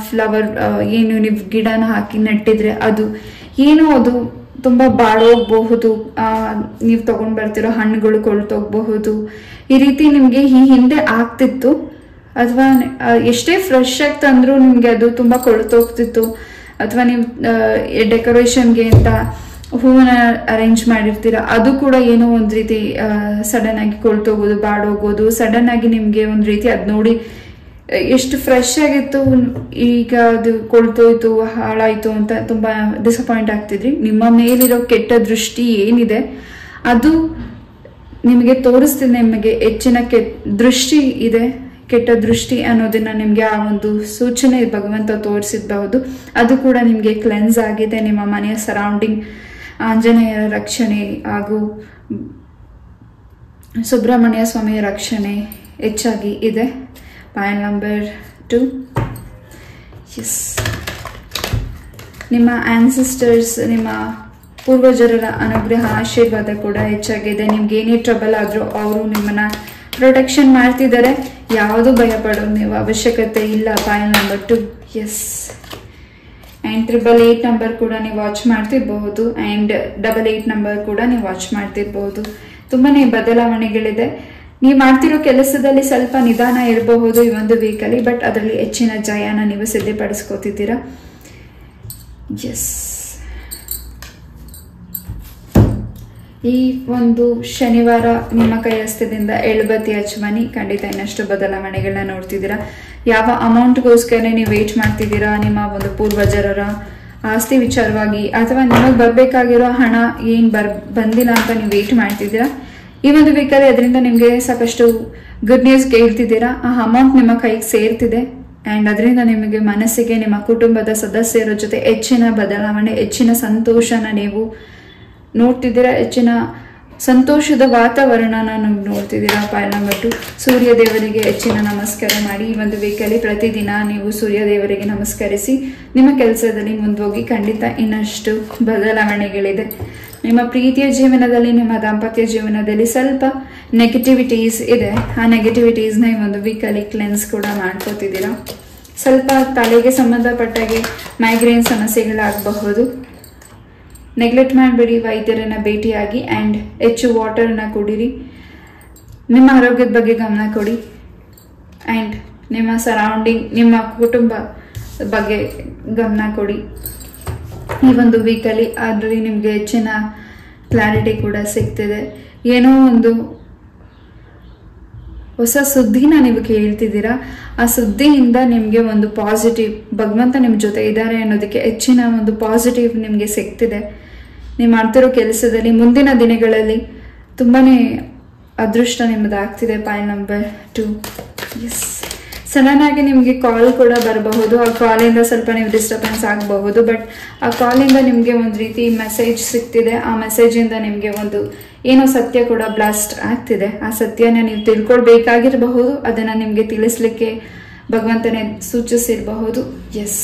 ಫ್ಲವರ್ ಏನು ನೀವು ಗಿಡನ ಹಾಕಿ ನೆಟ್ಟಿದ್ರೆ ಅದು ತುಂಬಾ ಬಾಳೋಗ್ಬಹುದು, ನೀವು ತಗೊಂಡ್ ಬರ್ತಿರೋ ಹಣ್ಣುಗಳು ಕೊಳ್ತೋಗ್ಬಹುದು. ಈ ರೀತಿ ನಿಮ್ಗೆ ಈ ಹಿಂದೆ ಆಗ್ತಿತ್ತು, ಅಥವಾ ಎಷ್ಟೇ ಫ್ರೆಶ್ ಆಗಿ ತಂದ್ರೂ ನಿಮ್ಗೆ ಅದು ತುಂಬಾ ಕೊಳ್ತೋಗ್ತಿತ್ತು. ಅಥವಾ ನೀವು ಡೆಕೋರೇಷನ್ಗೆ ಅಂತ ಹೂವನ್ನ ಅರೇಂಜ್ ಮಾಡಿರ್ತೀರ, ಅದು ಕೂಡ ಏನೋ ಒಂದ್ ರೀತಿ ಸಡನ್ ಆಗಿ ಕೊಳ್ತೋಗೋದು, ಬಾಡೋಗೋದು, ಸಡನ್ ಆಗಿ ನಿಮ್ಗೆ ಒಂದ್ ರೀತಿ ಅದ್ ನೋಡಿ ಎಷ್ಟು ಫ್ರೆಶ್ ಆಗಿತ್ತು, ಈಗ ಅದು ಕೊಳ್ತೋಯ್ತು, ಹಾಳಾಯ್ತು ಅಂತ ತುಂಬಾ ಡಿಸಪಾಯಿಂಟ್ ಆಗ್ತಿದ್ರಿ. ನಿಮ್ಮ ಮೇಲಿರೋ ಕೆಟ್ಟ ದೃಷ್ಟಿ ಏನಿದೆ ಅದು ನಿಮಗೆ ತೋರಿಸ್ತಿದೆ, ನಿಮಗೆ ಹೆಚ್ಚಿನ ದೃಷ್ಟಿ ಇದೆ, ಕೆಟ್ಟ ದೃಷ್ಟಿ ಅನ್ನೋದನ್ನ ನಿಮ್ಗೆ ಆ ಒಂದು ಸೂಚನೆ ಭಗವಂತ ತೋರಿಸಿರಬಹುದು. ಅದು ಕೂಡ ನಿಮ್ಗೆ ಕ್ಲೆನ್ಸ್ ಆಗಿದೆ. ನಿಮ್ಮ ಮನೆಯ ಸರೌಂಡಿಂಗ್ ಆಂಜನೇಯರ ರಕ್ಷಣೆ ಹಾಗೂ ಸುಬ್ರಹ್ಮಣ್ಯ ಸ್ವಾಮಿಯ ರಕ್ಷಣೆ ಹೆಚ್ಚಾಗಿ ಇದೆ. File number 2. ಎಸ್, ನಿಮ್ಮ ಆನ್ಸಿಸ್ಟರ್ಸ್, ನಿಮ್ಮ ಪೂರ್ವಜರ ಅನುಗ್ರಹ ಆಶೀರ್ವಾದ ಕೂಡ ಹೆಚ್ಚಾಗಿದೆ. ನಿಮ್ಗೆ ಏನೇ ಟ್ರಬಲ್ ಆದ್ರೂ ಅವರು ನಿಮ್ಮನ್ನ ಪ್ರೊಟೆಕ್ಷನ್ ಮಾಡ್ತಿದ್ದಾರೆ. ಯಾವುದು ಭಯ ಪಡೋದು ನೀವು ಅವಶ್ಯಕತೆ ಇಲ್ಲ. File number 2. Yes, and 888 number ಕೂಡ ನೀವು ವಾಚ್ ಮಾಡ್ತಿರ್ಬಹುದು. ಆ್ಯಂಡ್ 88 ನಂಬರ್ ಕೂಡ ನೀವು ವಾಚ್ ಮಾಡ್ತಿರ್ಬಹುದು. ತುಂಬಾನೇ ಬದಲಾವಣೆಗಳಿದೆ. ನೀವು ಮಾಡ್ತಿರೋ ಕೆಲಸದಲ್ಲಿ ಸ್ವಲ್ಪ ನಿಧಾನ ಇರಬಹುದು ಈ ಒಂದು ವೀಕಲ್ಲಿ, ಬಟ್ ಅದರಲ್ಲಿ ಹೆಚ್ಚಿನ ಜಯನ ನೀವು ಸಿದ್ಧಪಡಿಸ್ಕೋತಿದ್ದೀರಾ. ಎಸ್, ಈ ಒಂದು ಶನಿವಾರ ನಿಮ್ಮ ಕೈ ಹಸ್ತದಿಂದ ಎಳ್ಬತ್ತಿ ಹಚ್ಚುವನಿ. ಖಂಡಿತ ಇನ್ನಷ್ಟು ಬದಲಾವಣೆಗಳನ್ನ ನೋಡ್ತಿದ್ದೀರಾ. ಯಾವ ಅಮೌಂಟ್ಗೋಸ್ಕರ ನೀವು ವೇಟ್ ಮಾಡ್ತಿದ್ದೀರಾ, ನಿಮ್ಮ ಒಂದು ಪೂರ್ವಜರರ ಆಸ್ತಿ ವಿಚಾರವಾಗಿ, ಅಥವಾ ನಿಮಗೆ ಬರ್ಬೇಕಾಗಿರೋ ಹಣ ಏನ್ ಬಂದಿಲ್ಲ ಅಂತ ನೀವು ವೇಟ್ ಮಾಡ್ತಿದ್ದೀರಾ, ಈ ಒಂದು ವೀಕಲ್ಲಿ ಅದರಿಂದ ನಿಮ್ಗೆ ಸಾಕಷ್ಟು ಗುಡ್ ನ್ಯೂಸ್ ಕೇಳ್ತಿದ್ದೀರಾ. ಆ ಅಮೌಂಟ್ ನಿಮ್ಮ ಕೈಗೆ ಸೇರ್ತಿದೆ. ಅಂಡ್ ಅದರಿಂದ ನಿಮಗೆ ಮನಸ್ಸಿಗೆ, ನಿಮ್ಮ ಕುಟುಂಬದ ಸದಸ್ಯರ ಜೊತೆ ಹೆಚ್ಚಿನ ಬದಲಾವಣೆ, ಹೆಚ್ಚಿನ ಸಂತೋಷನ ನೀವು ನೋಡ್ತಿದ್ದೀರಾ. ಹೆಚ್ಚಿನ ಸಂತೋಷದ ವಾತಾವರಣನ ನೀವು ನೋಡ್ತಿದ್ದೀರಾ. File number 2. ಸೂರ್ಯ ದೇವರಿಗೆ ಹೆಚ್ಚಿನ ನಮಸ್ಕಾರ ಮಾಡಿ. ಈ ಒಂದು ವೀಕಲ್ಲಿ ಪ್ರತಿದಿನ ನೀವು ಸೂರ್ಯ ದೇವರಿಗೆ ನಮಸ್ಕರಿಸಿ ನಿಮ್ಮ ಕೆಲಸದಲ್ಲಿ ಮುಂದೋಗಿ. ಖಂಡಿತ ಇನ್ನಷ್ಟು ಬದಲಾವಣೆಗಳಿದೆ. ನಿಮ್ಮ ಪ್ರೀತಿಯ ಜೀವನದಲ್ಲಿ, ನಿಮ್ಮ ದಾಂಪತ್ಯ ಜೀವನದಲ್ಲಿ ಸ್ವಲ್ಪ ನೆಗೆಟಿವಿಟೀಸ್ ಇದೆ. ಆ ನೆಗೆಟಿವಿಟೀಸ್ನ ಈ ಒಂದು ವೀಕಲ್ಲಿ ಕ್ಲೆನ್ಸ್ ಕೂಡ ಮಾಡ್ಕೋತಿದ್ದೀರಾ. ಸ್ವಲ್ಪ ತಲೆಗೆ ಸಂಬಂಧಪಟ್ಟಾಗೆ ಮೈಗ್ರೇನ್ ಸಮಸ್ಯೆಗಳಾಗಬಹುದು. ನೆಗ್ಲೆಕ್ಟ್ ಮಾಡಬೇಡಿ, ವೈದ್ಯರನ್ನ ಭೇಟಿಯಾಗಿ ಆ್ಯಂಡ್ ಹೆಚ್ಚು ವಾಟರ್ನ ಕುಡೀರಿ. ನಿಮ್ಮ ಆರೋಗ್ಯದ ಬಗ್ಗೆ ಗಮನ ಕೊಡಿ ಆ್ಯಂಡ್ ನಿಮ್ಮ ಸರೌಂಡಿಂಗ್, ನಿಮ್ಮ ಕುಟುಂಬ ಬಗ್ಗೆ ಗಮನ ಕೊಡಿ. ಈ ಒಂದು ವೀಕಲ್ಲಿ ಅದರಲ್ಲಿ ನಿಮಗೆ ಹೆಚ್ಚಿನ ಕ್ಲಾರಿಟಿ ಕೂಡ ಸಿಗ್ತಿದೆ. ಏನೋ ಒಂದು ಹೊಸ ಸುದ್ದಿನ ನೀವು ಕೇಳ್ತಿದ್ದೀರಾ. ಆ ಸುದ್ದಿಯಿಂದ ನಿಮಗೆ ಒಂದು ಪಾಸಿಟಿವ್, ಭಗವಂತ ನಿಮ್ಮ ಜೊತೆ ಇದ್ದಾರೆ ಅನ್ನೋದಕ್ಕೆ ಹೆಚ್ಚಿನ ಒಂದು ಪಾಸಿಟಿವ್ ನಿಮಗೆ ಸಿಗ್ತಿದೆ. ನೀವು ಮಾಡ್ತಿರೋ ಕೆಲಸದಲ್ಲಿ ಮುಂದಿನ ದಿನಗಳಲ್ಲಿ ತುಂಬಾ ಅದೃಷ್ಟ ನಿಮ್ಮದಾಗ್ತಿದೆ. Point number 2. ಎಸ್, ಸಡನ್ ಆಗಿ ನಿಮಗೆ ಕಾಲ್ ಕೂಡ ಬರಬಹುದು. ಆ ಕಾಲಿಂದ ಸ್ವಲ್ಪ ನೀವು ಡಿಸ್ಟರ್ಬೆನ್ಸ್ ಆಗಬಹುದು. ಬಟ್ ಆ ಕಾಲಿಂದ ನಿಮಗೆ ಒಂದು ರೀತಿ ಮೆಸೇಜ್ ಸಿಗ್ತಿದೆ. ಆ ಮೆಸೇಜಿಂದ ನಿಮಗೆ ಒಂದು ಏನೋ ಸತ್ಯ ಕೂಡ ಬ್ಲಾಸ್ಟ್ ಆಗ್ತಿದೆ. ಆ ಸತ್ಯನ ನೀವು ತಿಳ್ಕೊಳ್ಬೇಕಾಗಿರಬಹುದು. ಅದನ್ನು ನಿಮಗೆ ತಿಳಿಸ್ಲಿಕ್ಕೆ ಭಗವಂತನೇ ಸೂಚಿಸಿರಬಹುದು. ಎಸ್,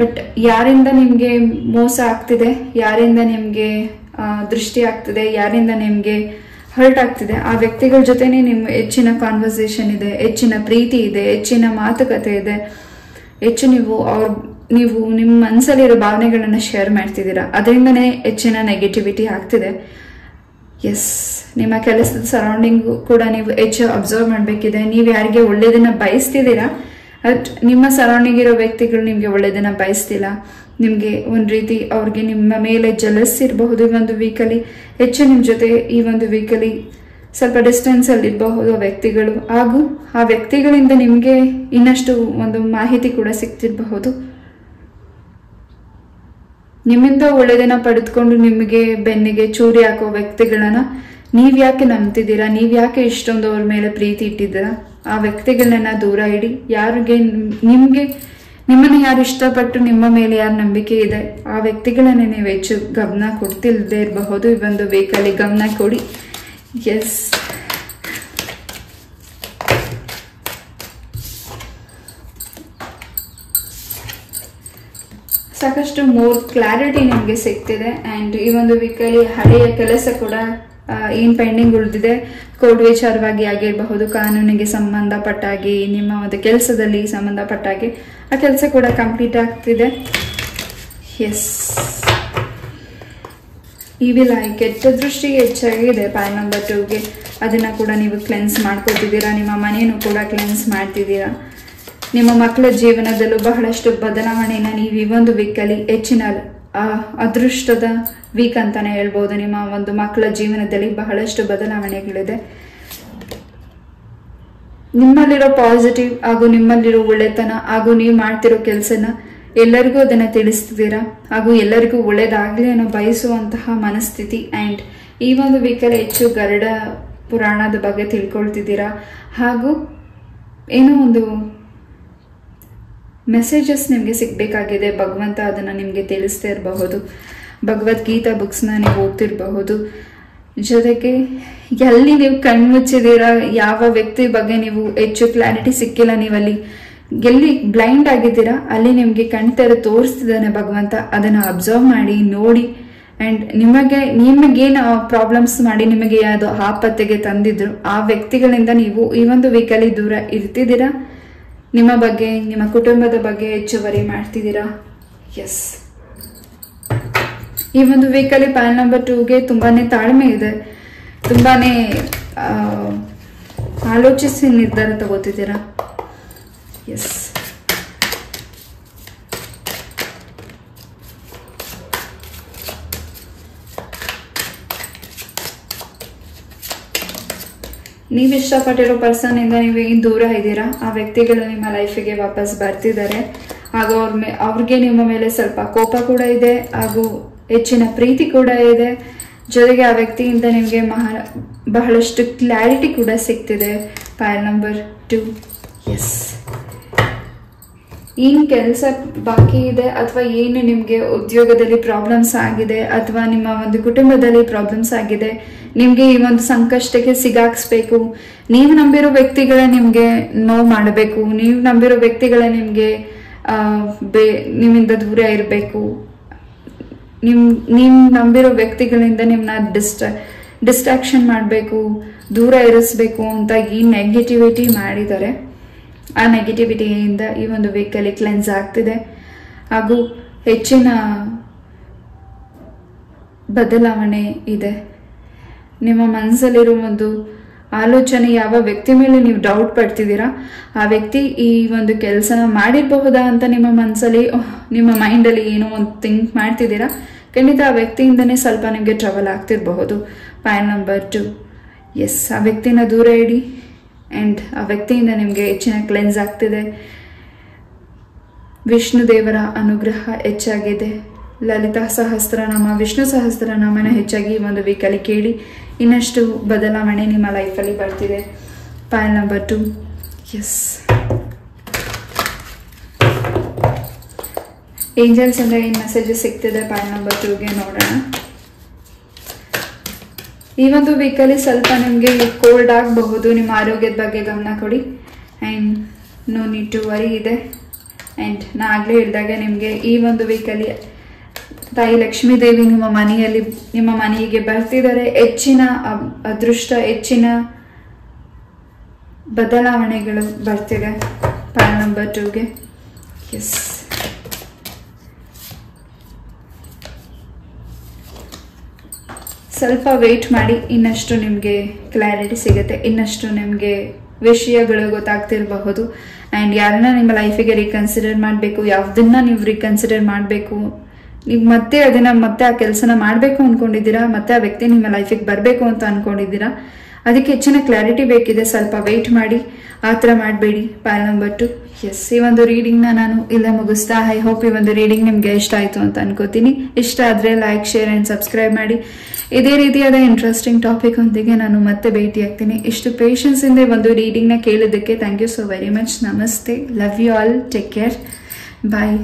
ಬಟ್ ಯಾರಿಂದ ನಿಮಗೆ ಮೋಸ ಆಗ್ತಿದೆ, ಯಾರಿಂದ ನಿಮಗೆ ದೃಷ್ಟಿ ಆಗ್ತಿದೆ, ಯಾರಿಂದ ನಿಮಗೆ ಹರ್ಟ್ ಆಗ್ತಿದೆ, ಆ ವ್ಯಕ್ತಿಗಳ ಜೊತೆನೇ ನಿಮ್ಮ ಹೆಚ್ಚಿನ ಕಾನ್ವರ್ಸೇಷನ್ ಇದೆ, ಹೆಚ್ಚಿನ ಪ್ರೀತಿ ಇದೆ, ಹೆಚ್ಚಿನ ಮಾತುಕತೆ ಇದೆ, ಹೆಚ್ಚು ನೀವು ನಿಮ್ಮ ಮನಸ್ಸಲ್ಲಿರೋ ಭಾವನೆಗಳನ್ನು ಶೇರ್ ಮಾಡ್ತಿದ್ದೀರಾ. ಅದರಿಂದನೇ ಹೆಚ್ಚಿನ ನೆಗೆಟಿವಿಟಿ ಆಗ್ತಿದೆ. ಎಸ್, ನಿಮ್ಮ ಕೆಲಸದ ಸರೌಂಡಿಂಗು ಕೂಡ ನೀವು ಹೆಚ್ಚು ಅಬ್ಸರ್ವ್ ಮಾಡಬೇಕಿದೆ. ನೀವು ಯಾರಿಗೆ ಒಳ್ಳೆಯದನ್ನ ಬಯಸ್ತಿದ್ದೀರಾ, ಬಟ್ ನಿಮ್ಮ ಸರೌಂಡಿಂಗ್ ಇರೋ ವ್ಯಕ್ತಿಗಳು ನಿಮಗೆ ಒಳ್ಳೆಯದನ್ನ ಬಯಸ್ತಿಲ್ಲ. ನಿಮಗೆ ಒಂದು ರೀತಿ ಅವ್ರಿಗೆ ನಿಮ್ಮ ಮೇಲೆ ಜಲಸ್ ಇರಬಹುದು. ಈ ಒಂದು ವೀಕಲ್ಲಿ ಹೆಚ್ಚು ನಿಮ್ಮ ಜೊತೆ ಈ ಒಂದು ವೀಕಲ್ಲಿ ಸ್ವಲ್ಪ ಡಿಸ್ಟೆನ್ಸಲ್ಲಿ ಇರಬಹುದು ಆ ವ್ಯಕ್ತಿಗಳು. ಹಾಗೂ ಆ ವ್ಯಕ್ತಿಗಳಿಂದ ನಿಮಗೆ ಇನ್ನಷ್ಟು ಒಂದು ಮಾಹಿತಿ ಕೂಡ ಸಿಗ್ತಿರಬಹುದು. ನಿಮ್ಮಿಂದ ಒಳ್ಳೆಯದನ್ನ ಪಡೆದುಕೊಂಡು ನಿಮಗೆ ಬೆನ್ನಿಗೆ ಚೂರಿ ಹಾಕೋ ವ್ಯಕ್ತಿಗಳನ್ನ ನೀವ್ಯಾಕೆ ನಂಬ್ತಿದ್ದೀರಾ, ನೀವ್ಯಾಕೆ ಇಷ್ಟೊಂದು ಅವ್ರ ಮೇಲೆ ಪ್ರೀತಿ ಇಟ್ಟಿದ್ದೀರಾ, ಆ ವ್ಯಕ್ತಿಗಳನ್ನ ದೂರ ಇಡಿ. ಯಾರಿಗೆ ನಿಮ್ಮನ್ನು ಯಾರು ಇಷ್ಟಪಟ್ಟು ನಿಮ್ಮ ಮೇಲೆ ಯಾರು ನಂಬಿಕೆ ಇದೆ, ಆ ವ್ಯಕ್ತಿಗಳನ್ನೇ ನೀವು ಹೆಚ್ಚು ಗಮನ ಕೊಡ್ತಿಲ್ಲದೆ ಇರಬಹುದು. ಈ ಒಂದು ವೀಕಲ್ಲಿ ಗಮನ ಕೊಡಿ. ಎಸ್, ಸಾಕಷ್ಟು ಮೋರ್ ಕ್ಲಾರಿಟಿ ನಿಮಗೆ ಸಿಗ್ತಿದೆ. ಆ್ಯಂಡ್ ಈ ಒಂದು ವೀಕಲ್ಲಿ ಹಳೆಯ ಕೆಲಸ ಕೂಡ ಏನು ಪೆಂಡಿಂಗ್ ಉಳಿದಿದೆ, ಕೋರ್ಟ್ ವಿಚಾರವಾಗಿ ಆಗಿರಬಹುದು, ಕಾನೂನಿಗೆ ಸಂಬಂಧಪಟ್ಟಾಗಿ, ನಿಮ್ಮ ಒಂದು ಕೆಲಸದಲ್ಲಿ ಸಂಬಂಧಪಟ್ಟಾಗಿ ಆ ಕೆಲಸ ಕೂಡ ಕಂಪ್ಲೀಟ್ ಆಗ್ತಿದೆ. ಎಸ್, ಇವಿಲ್ಲ, ಕೆಟ್ಟ ದೃಷ್ಟಿ ಹೆಚ್ಚಾಗಿದೆ ಪಾಯಿಂಟ್ ನಂಬರ್ 2ಗೆ. ಅದನ್ನು ಕೂಡ ನೀವು ಕ್ಲೆನ್ಸ್ ಮಾಡ್ಕೊತಿದ್ದೀರಾ. ನಿಮ್ಮ ಮನೆಯನ್ನು ಕೂಡ ಕ್ಲೆನ್ಸ್ ಮಾಡ್ತಿದ್ದೀರಾ. ನಿಮ್ಮ ಮಕ್ಕಳ ಜೀವನದಲ್ಲೂ ಬಹಳಷ್ಟು ಬದಲಾವಣೆನ ನೀವು ಈ ಒಂದು ವೀಕಲ್ಲಿ ಹೆಚ್ಚಿನ ಅದೃಷ್ಟದ ವೀಕ್ ಅಂತಾನೆ ಹೇಳ್ಬೋದು. ನಿಮ್ಮ ಒಂದು ಮಕ್ಕಳ ಜೀವನದಲ್ಲಿ ಬಹಳಷ್ಟು ಬದಲಾವಣೆಗಳಿದೆ. ನಿಮ್ಮಲ್ಲಿರೋ ಪಾಸಿಟಿವ್ ಹಾಗೂ ನಿಮ್ಮಲ್ಲಿರೋ ಒಳ್ಳೆತನ ಹಾಗೂ ನೀವು ಮಾಡ್ತಿರೋ ಕೆಲಸನ ಎಲ್ಲರಿಗೂ ಅದನ್ನು ತಿಳಿಸ್ತಿದ್ದೀರಾ. ಹಾಗೂ ಎಲ್ಲರಿಗೂ ಒಳ್ಳೇದಾಗಲಿ ಅನ್ನೋ ಬಯಸುವಂತಹ ಮನಸ್ಥಿತಿ. ಆ್ಯಂಡ್ ಈ ಒಂದು ವೀಕಲ್ಲಿ ಹೆಚ್ಚು ಗರುಡ ಪುರಾಣದ ಬಗ್ಗೆ ತಿಳ್ಕೊಳ್ತಿದ್ದೀರಾ. ಹಾಗೂ ಏನೋ ಒಂದು ಮೆಸೇಜಸ್ ನಿಮಗೆ ಸಿಗಬೇಕಾಗಿದೆ. ಭಗವಂತ ಅದನ್ನು ನಿಮಗೆ ತಿಳಿಸ್ತಾ ಇರಬಹುದು. ಭಗವದ್ಗೀತಾ ಬುಕ್ಸ್ನ ನೀವು ಓದ್ತಿರಬಹುದು. ಜೊತೆಗೆ ಎಲ್ಲಿ ನೀವು ಕಣ್ಮುಚ್ಚಿದ್ದೀರಾ, ಯಾವ ವ್ಯಕ್ತಿ ಬಗ್ಗೆ ನೀವು ಹೆಚ್ಚು ಕ್ಲಾರಿಟಿ ಸಿಕ್ಕಿಲ್ಲ, ನೀವಲ್ಲಿ ಎಲ್ಲಿ ಬ್ಲೈಂಡ್ ಆಗಿದ್ದೀರಾ ಅಲ್ಲಿ ನಿಮಗೆ ಕಣ್ತೆರೆ ತೋರಿಸ್ತಿದ್ದಾನೆ ಭಗವಂತ. ಅದನ್ನು ಅಬ್ಸರ್ವ್ ಮಾಡಿ, ನೋಡಿ. ಆ್ಯಂಡ್ ನಿಮಗೇನು ಪ್ರಾಬ್ಲಮ್ಸ್ ಮಾಡಿ ನಿಮಗೆ ಯಾವುದು ಆಪತ್ತಿಗೆ ತಂದಿದ್ರು ಆ ವ್ಯಕ್ತಿಗಳಿಂದ ನೀವು ಈ ಒಂದು ವೀಕಲ್ಲಿ ದೂರ ಇರ್ತಿದ್ದೀರಾ. ನಿಮ್ಮ ಬಗ್ಗೆ, ನಿಮ್ಮ ಕುಟುಂಬದ ಬಗ್ಗೆ ಹೆಚ್ಚು ವರಿ ಮಾಡ್ತಿದ್ದೀರಾ. ಎಸ್, ಈ ಒಂದು ವೀಕಲ್ಲಿ ಪಾಯಿಂಟ್ ನಂಬರ್ 2ಗೆ ತುಂಬಾನೇ ತಾಳ್ಮೆ ಇದೆ. ತುಂಬಾನೇ ಆಲೋಚಿಸಿ ನಿರ್ಧಾರ ತಗೋತಿದ್ದೀರಾ. ಎಸ್, ನೀವು ಇಷ್ಟಪಟ್ಟಿರೋ ಪರ್ಸನ್ ಇಂದ ನೀವು ಏನು ದೂರ ಇದ್ದೀರಾ, ಆ ವ್ಯಕ್ತಿಗಳು ನಿಮ್ಮ ಲೈಫಿಗೆ ವಾಪಸ್ ಬರ್ತಿದ್ದಾರೆ. ಹಾಗೂ ಅವ್ರಿಗೆ ನಿಮ್ಮ ಮೇಲೆ ಸ್ವಲ್ಪ ಕೋಪ ಕೂಡ ಇದೆ, ಹಾಗೂ ಹೆಚ್ಚಿನ ಪ್ರೀತಿ ಕೂಡ ಇದೆ. ಜೊತೆಗೆ ಆ ವ್ಯಕ್ತಿಯಿಂದ ನಿಮಗೆ ಬಹಳಷ್ಟು ಕ್ಲಾರಿಟಿ ಕೂಡ ಸಿಗ್ತಿದೆ. Point number 2. ಎಸ್, ಏನು ಕೆಲಸ ಬಾಕಿ ಇದೆ, ಅಥವಾ ಏನು ನಿಮಗೆ ಉದ್ಯೋಗದಲ್ಲಿ ಪ್ರಾಬ್ಲಮ್ಸ್ ಆಗಿದೆ, ಅಥವಾ ನಿಮ್ಮ ಒಂದು ಕುಟುಂಬದಲ್ಲಿ ಪ್ರಾಬ್ಲಮ್ಸ್ ಆಗಿದೆ, ನಿಮಗೆ ಈ ಒಂದು ಸಂಕಷ್ಟಕ್ಕೆ ಸಿಗಾಕ್ಸ್ಬೇಕು, ನೀವು ನಂಬಿರೋ ವ್ಯಕ್ತಿಗಳ ನಿಮಗೆ ನೋವು ಮಾಡಬೇಕು, ನೀವು ನಂಬಿರೋ ವ್ಯಕ್ತಿಗಳ ನಿಮಗೆ ನಿಮ್ಮಿಂದ ದೂರ ಇರಬೇಕು, ನೀವು ನಂಬಿರೋ ವ್ಯಕ್ತಿಗಳಿಂದ ನಿಮ್ಮನ್ನ ಡಿಸ್ಟ್ರಾಕ್ಷನ್ ಮಾಡಬೇಕು, ದೂರ ಇರಿಸ್ಬೇಕು ಅಂತ ಈ ನೆಗೆಟಿವಿಟಿ ಮಾಡಿದ್ದಾರೆ. ಆ ನೆಗೆಟಿವಿಟಿಯಿಂದ ಈ ಒಂದು ವೀಕಲ್ಲಿ ಕ್ಲೆನ್ಸ್ ಆಗ್ತಿದೆ ಹಾಗೂ ಹೆಚ್ಚಿನ ಬದಲಾವಣೆ ಇದೆ. ನಿಮ್ಮ ಮನಸ್ಸಲ್ಲಿರೋ ಒಂದು ಆಲೋಚನೆ, ಯಾವ ವ್ಯಕ್ತಿ ಮೇಲೆ ನೀವು ಡೌಟ್ ಪಡ್ತಿದ್ದೀರಾ ಆ ವ್ಯಕ್ತಿ ಈ ಒಂದು ಕೆಲಸನ ಮಾಡಿರಬಹುದಾ ಅಂತ ನಿಮ್ಮ ಮನಸ್ಸಲ್ಲಿ, ನಿಮ್ಮ ಮೈಂಡಲ್ಲಿ ಏನೋ ಒಂದು ಥಿಂಕ್ ಮಾಡ್ತಿದ್ದೀರಾ, ಖಂಡಿತ ಆ ವ್ಯಕ್ತಿಯಿಂದನೇ ಸ್ವಲ್ಪ ನಿಮಗೆ ಟ್ರಬಲ್ ಆಗ್ತಿರಬಹುದು. ಪಾಯಿಂಟ್ ನಂಬರ್ 2, ಎಸ್, ಆ ವ್ಯಕ್ತಿನ ದೂರ ಇಡಿ ಆ್ಯಂಡ್ ಆ ವ್ಯಕ್ತಿಯಿಂದ ನಿಮಗೆ ಹೆಚ್ಚಿನ ಕ್ಲೆನ್ಸ್ ಆಗ್ತಿದೆ. ವಿಷ್ಣು ದೇವರ ಅನುಗ್ರಹ ಹೆಚ್ಚಾಗಿದೆ. ಲಲಿತಾ ಸಹಸ್ರನಾಮ, ವಿಷ್ಣು ಸಹಸ್ರನಾಮನ ಹೆಚ್ಚಾಗಿ ಒಂದು ವೀಕಲ್ಲಿ ಕೇಳಿ, ಇನ್ನಷ್ಟು ಬದಲಾವಣೆ ನಿಮ್ಮ ಲೈಫಲ್ಲಿ ಬರ್ತಿದೆ. ಪಾಯಿಂಟ್ ನಂಬರ್ 2, ಎಸ್, ಏಂಜಲ್ಸ್ ಅಂದರೆ ಏನು ಮೆಸೇಜಸ್ ಸಿಗ್ತಿದೆ ಪಾಯಿಂಟ್ ನಂಬರ್ 2ಗೆ ನೋಡೋಣ. ಈ ಒಂದು ವೀಕಲ್ಲಿ ಸ್ವಲ್ಪ ನಿಮಗೆ ಕೋಲ್ಡ್ ಆಗಬಹುದು. ನಿಮ್ಮ ಆರೋಗ್ಯದ ಬಗ್ಗೆ ಗಮನ ಕೊಡಿ and no need to worry ಇದೆ. ಆ್ಯಂಡ್ ನಾ ಆಗಲೇ ಹೇಳಿದಾಗ ನಿಮಗೆ ಈ ಒಂದು ವೀಕಲ್ಲಿ ತಾಯಿ ಲಕ್ಷ್ಮೀ ದೇವಿ ನಿಮ್ಮ ಮನೆಗೆ ಬರ್ತಿದ್ದಾರೆ. ಹೆಚ್ಚಿನ ಅದೃಷ್ಟ, ಹೆಚ್ಚಿನ ಬದಲಾವಣೆಗಳು ಬರ್ತಿದೆ ಪಾಯಿಂಟ್ ನಂಬರ್ 2ಗೆ. ಎಸ್, ಸ್ವಲ್ಪ ವೆಯ್ಟ್ ಮಾಡಿ, ಇನ್ನಷ್ಟು ನಿಮಗೆ ಕ್ಲಾರಿಟಿ ಸಿಗುತ್ತೆ, ಇನ್ನಷ್ಟು ನಿಮಗೆ ವಿಷಯಗಳು ಗೊತ್ತಾಗ್ತಿರಬಹುದು. ಆ್ಯಂಡ್ ಯಾರನ್ನ ನಿಮ್ಮ ಲೈಫಿಗೆ ರೀಕನ್ಸಿಡರ್ ಮಾಡಬೇಕು, ಯಾವುದನ್ನ ನೀವು ರೀಕನ್ಸಿಡರ್ ಮಾಡಬೇಕು, ನೀವು ಮತ್ತೆ ಆ ಕೆಲಸನ ಮಾಡಬೇಕು ಅಂದ್ಕೊಂಡಿದ್ದೀರಾ, ಮತ್ತೆ ಆ ವ್ಯಕ್ತಿ ನಿಮ್ಮ ಲೈಫಿಗೆ ಬರಬೇಕು ಅಂತ ಅಂದ್ಕೊಂಡಿದ್ದೀರಾ, ಅದಕ್ಕೆ ಹೆಚ್ಚಿನ ಕ್ಲಾರಿಟಿ ಬೇಕಿದೆ. ಸ್ವಲ್ಪ ವೆಯ್ಟ್ ಮಾಡಿ, ಆ ಥರ ಮಾಡಬೇಡಿ. ಪಾಯಿಂಟ್ ನಂಬರ್ 2, ಎಸ್, ಈ ಒಂದು ರೀಡಿಂಗ್ನ ನಾನು ಇಲ್ಲೇ ಮುಗಿಸ್ತಾ. ಐ ಹೋಪ್ ಈ ಒಂದು ರೀಡಿಂಗ್ ನಿಮಗೆ ಇಷ್ಟ ಆಯಿತು ಅಂತ ಅನ್ಕೋತೀನಿ. ಇಷ್ಟ ಆದರೆ ಲೈಕ್, ಶೇರ್ ಆ್ಯಂಡ್ ಸಬ್ಸ್ಕ್ರೈಬ್ ಮಾಡಿ. ಇದೇ ರೀತಿಯಾದ ಇಂಟ್ರೆಸ್ಟಿಂಗ್ ಟಾಪಿಕ್ ಒಂದಿಗೆ ನಾನು ಮತ್ತೆ ಭೇಟಿ ಆಗ್ತೀನಿ. ಇಷ್ಟು ಪೇಷನ್ಸ್ ಇಂದ ಒಂದು ರೀಡಿಂಗ್ನ ಕೇಳಿದ್ದಕ್ಕೆ thank you so very much. ನಮಸ್ತೆ, love you all, take care, bye.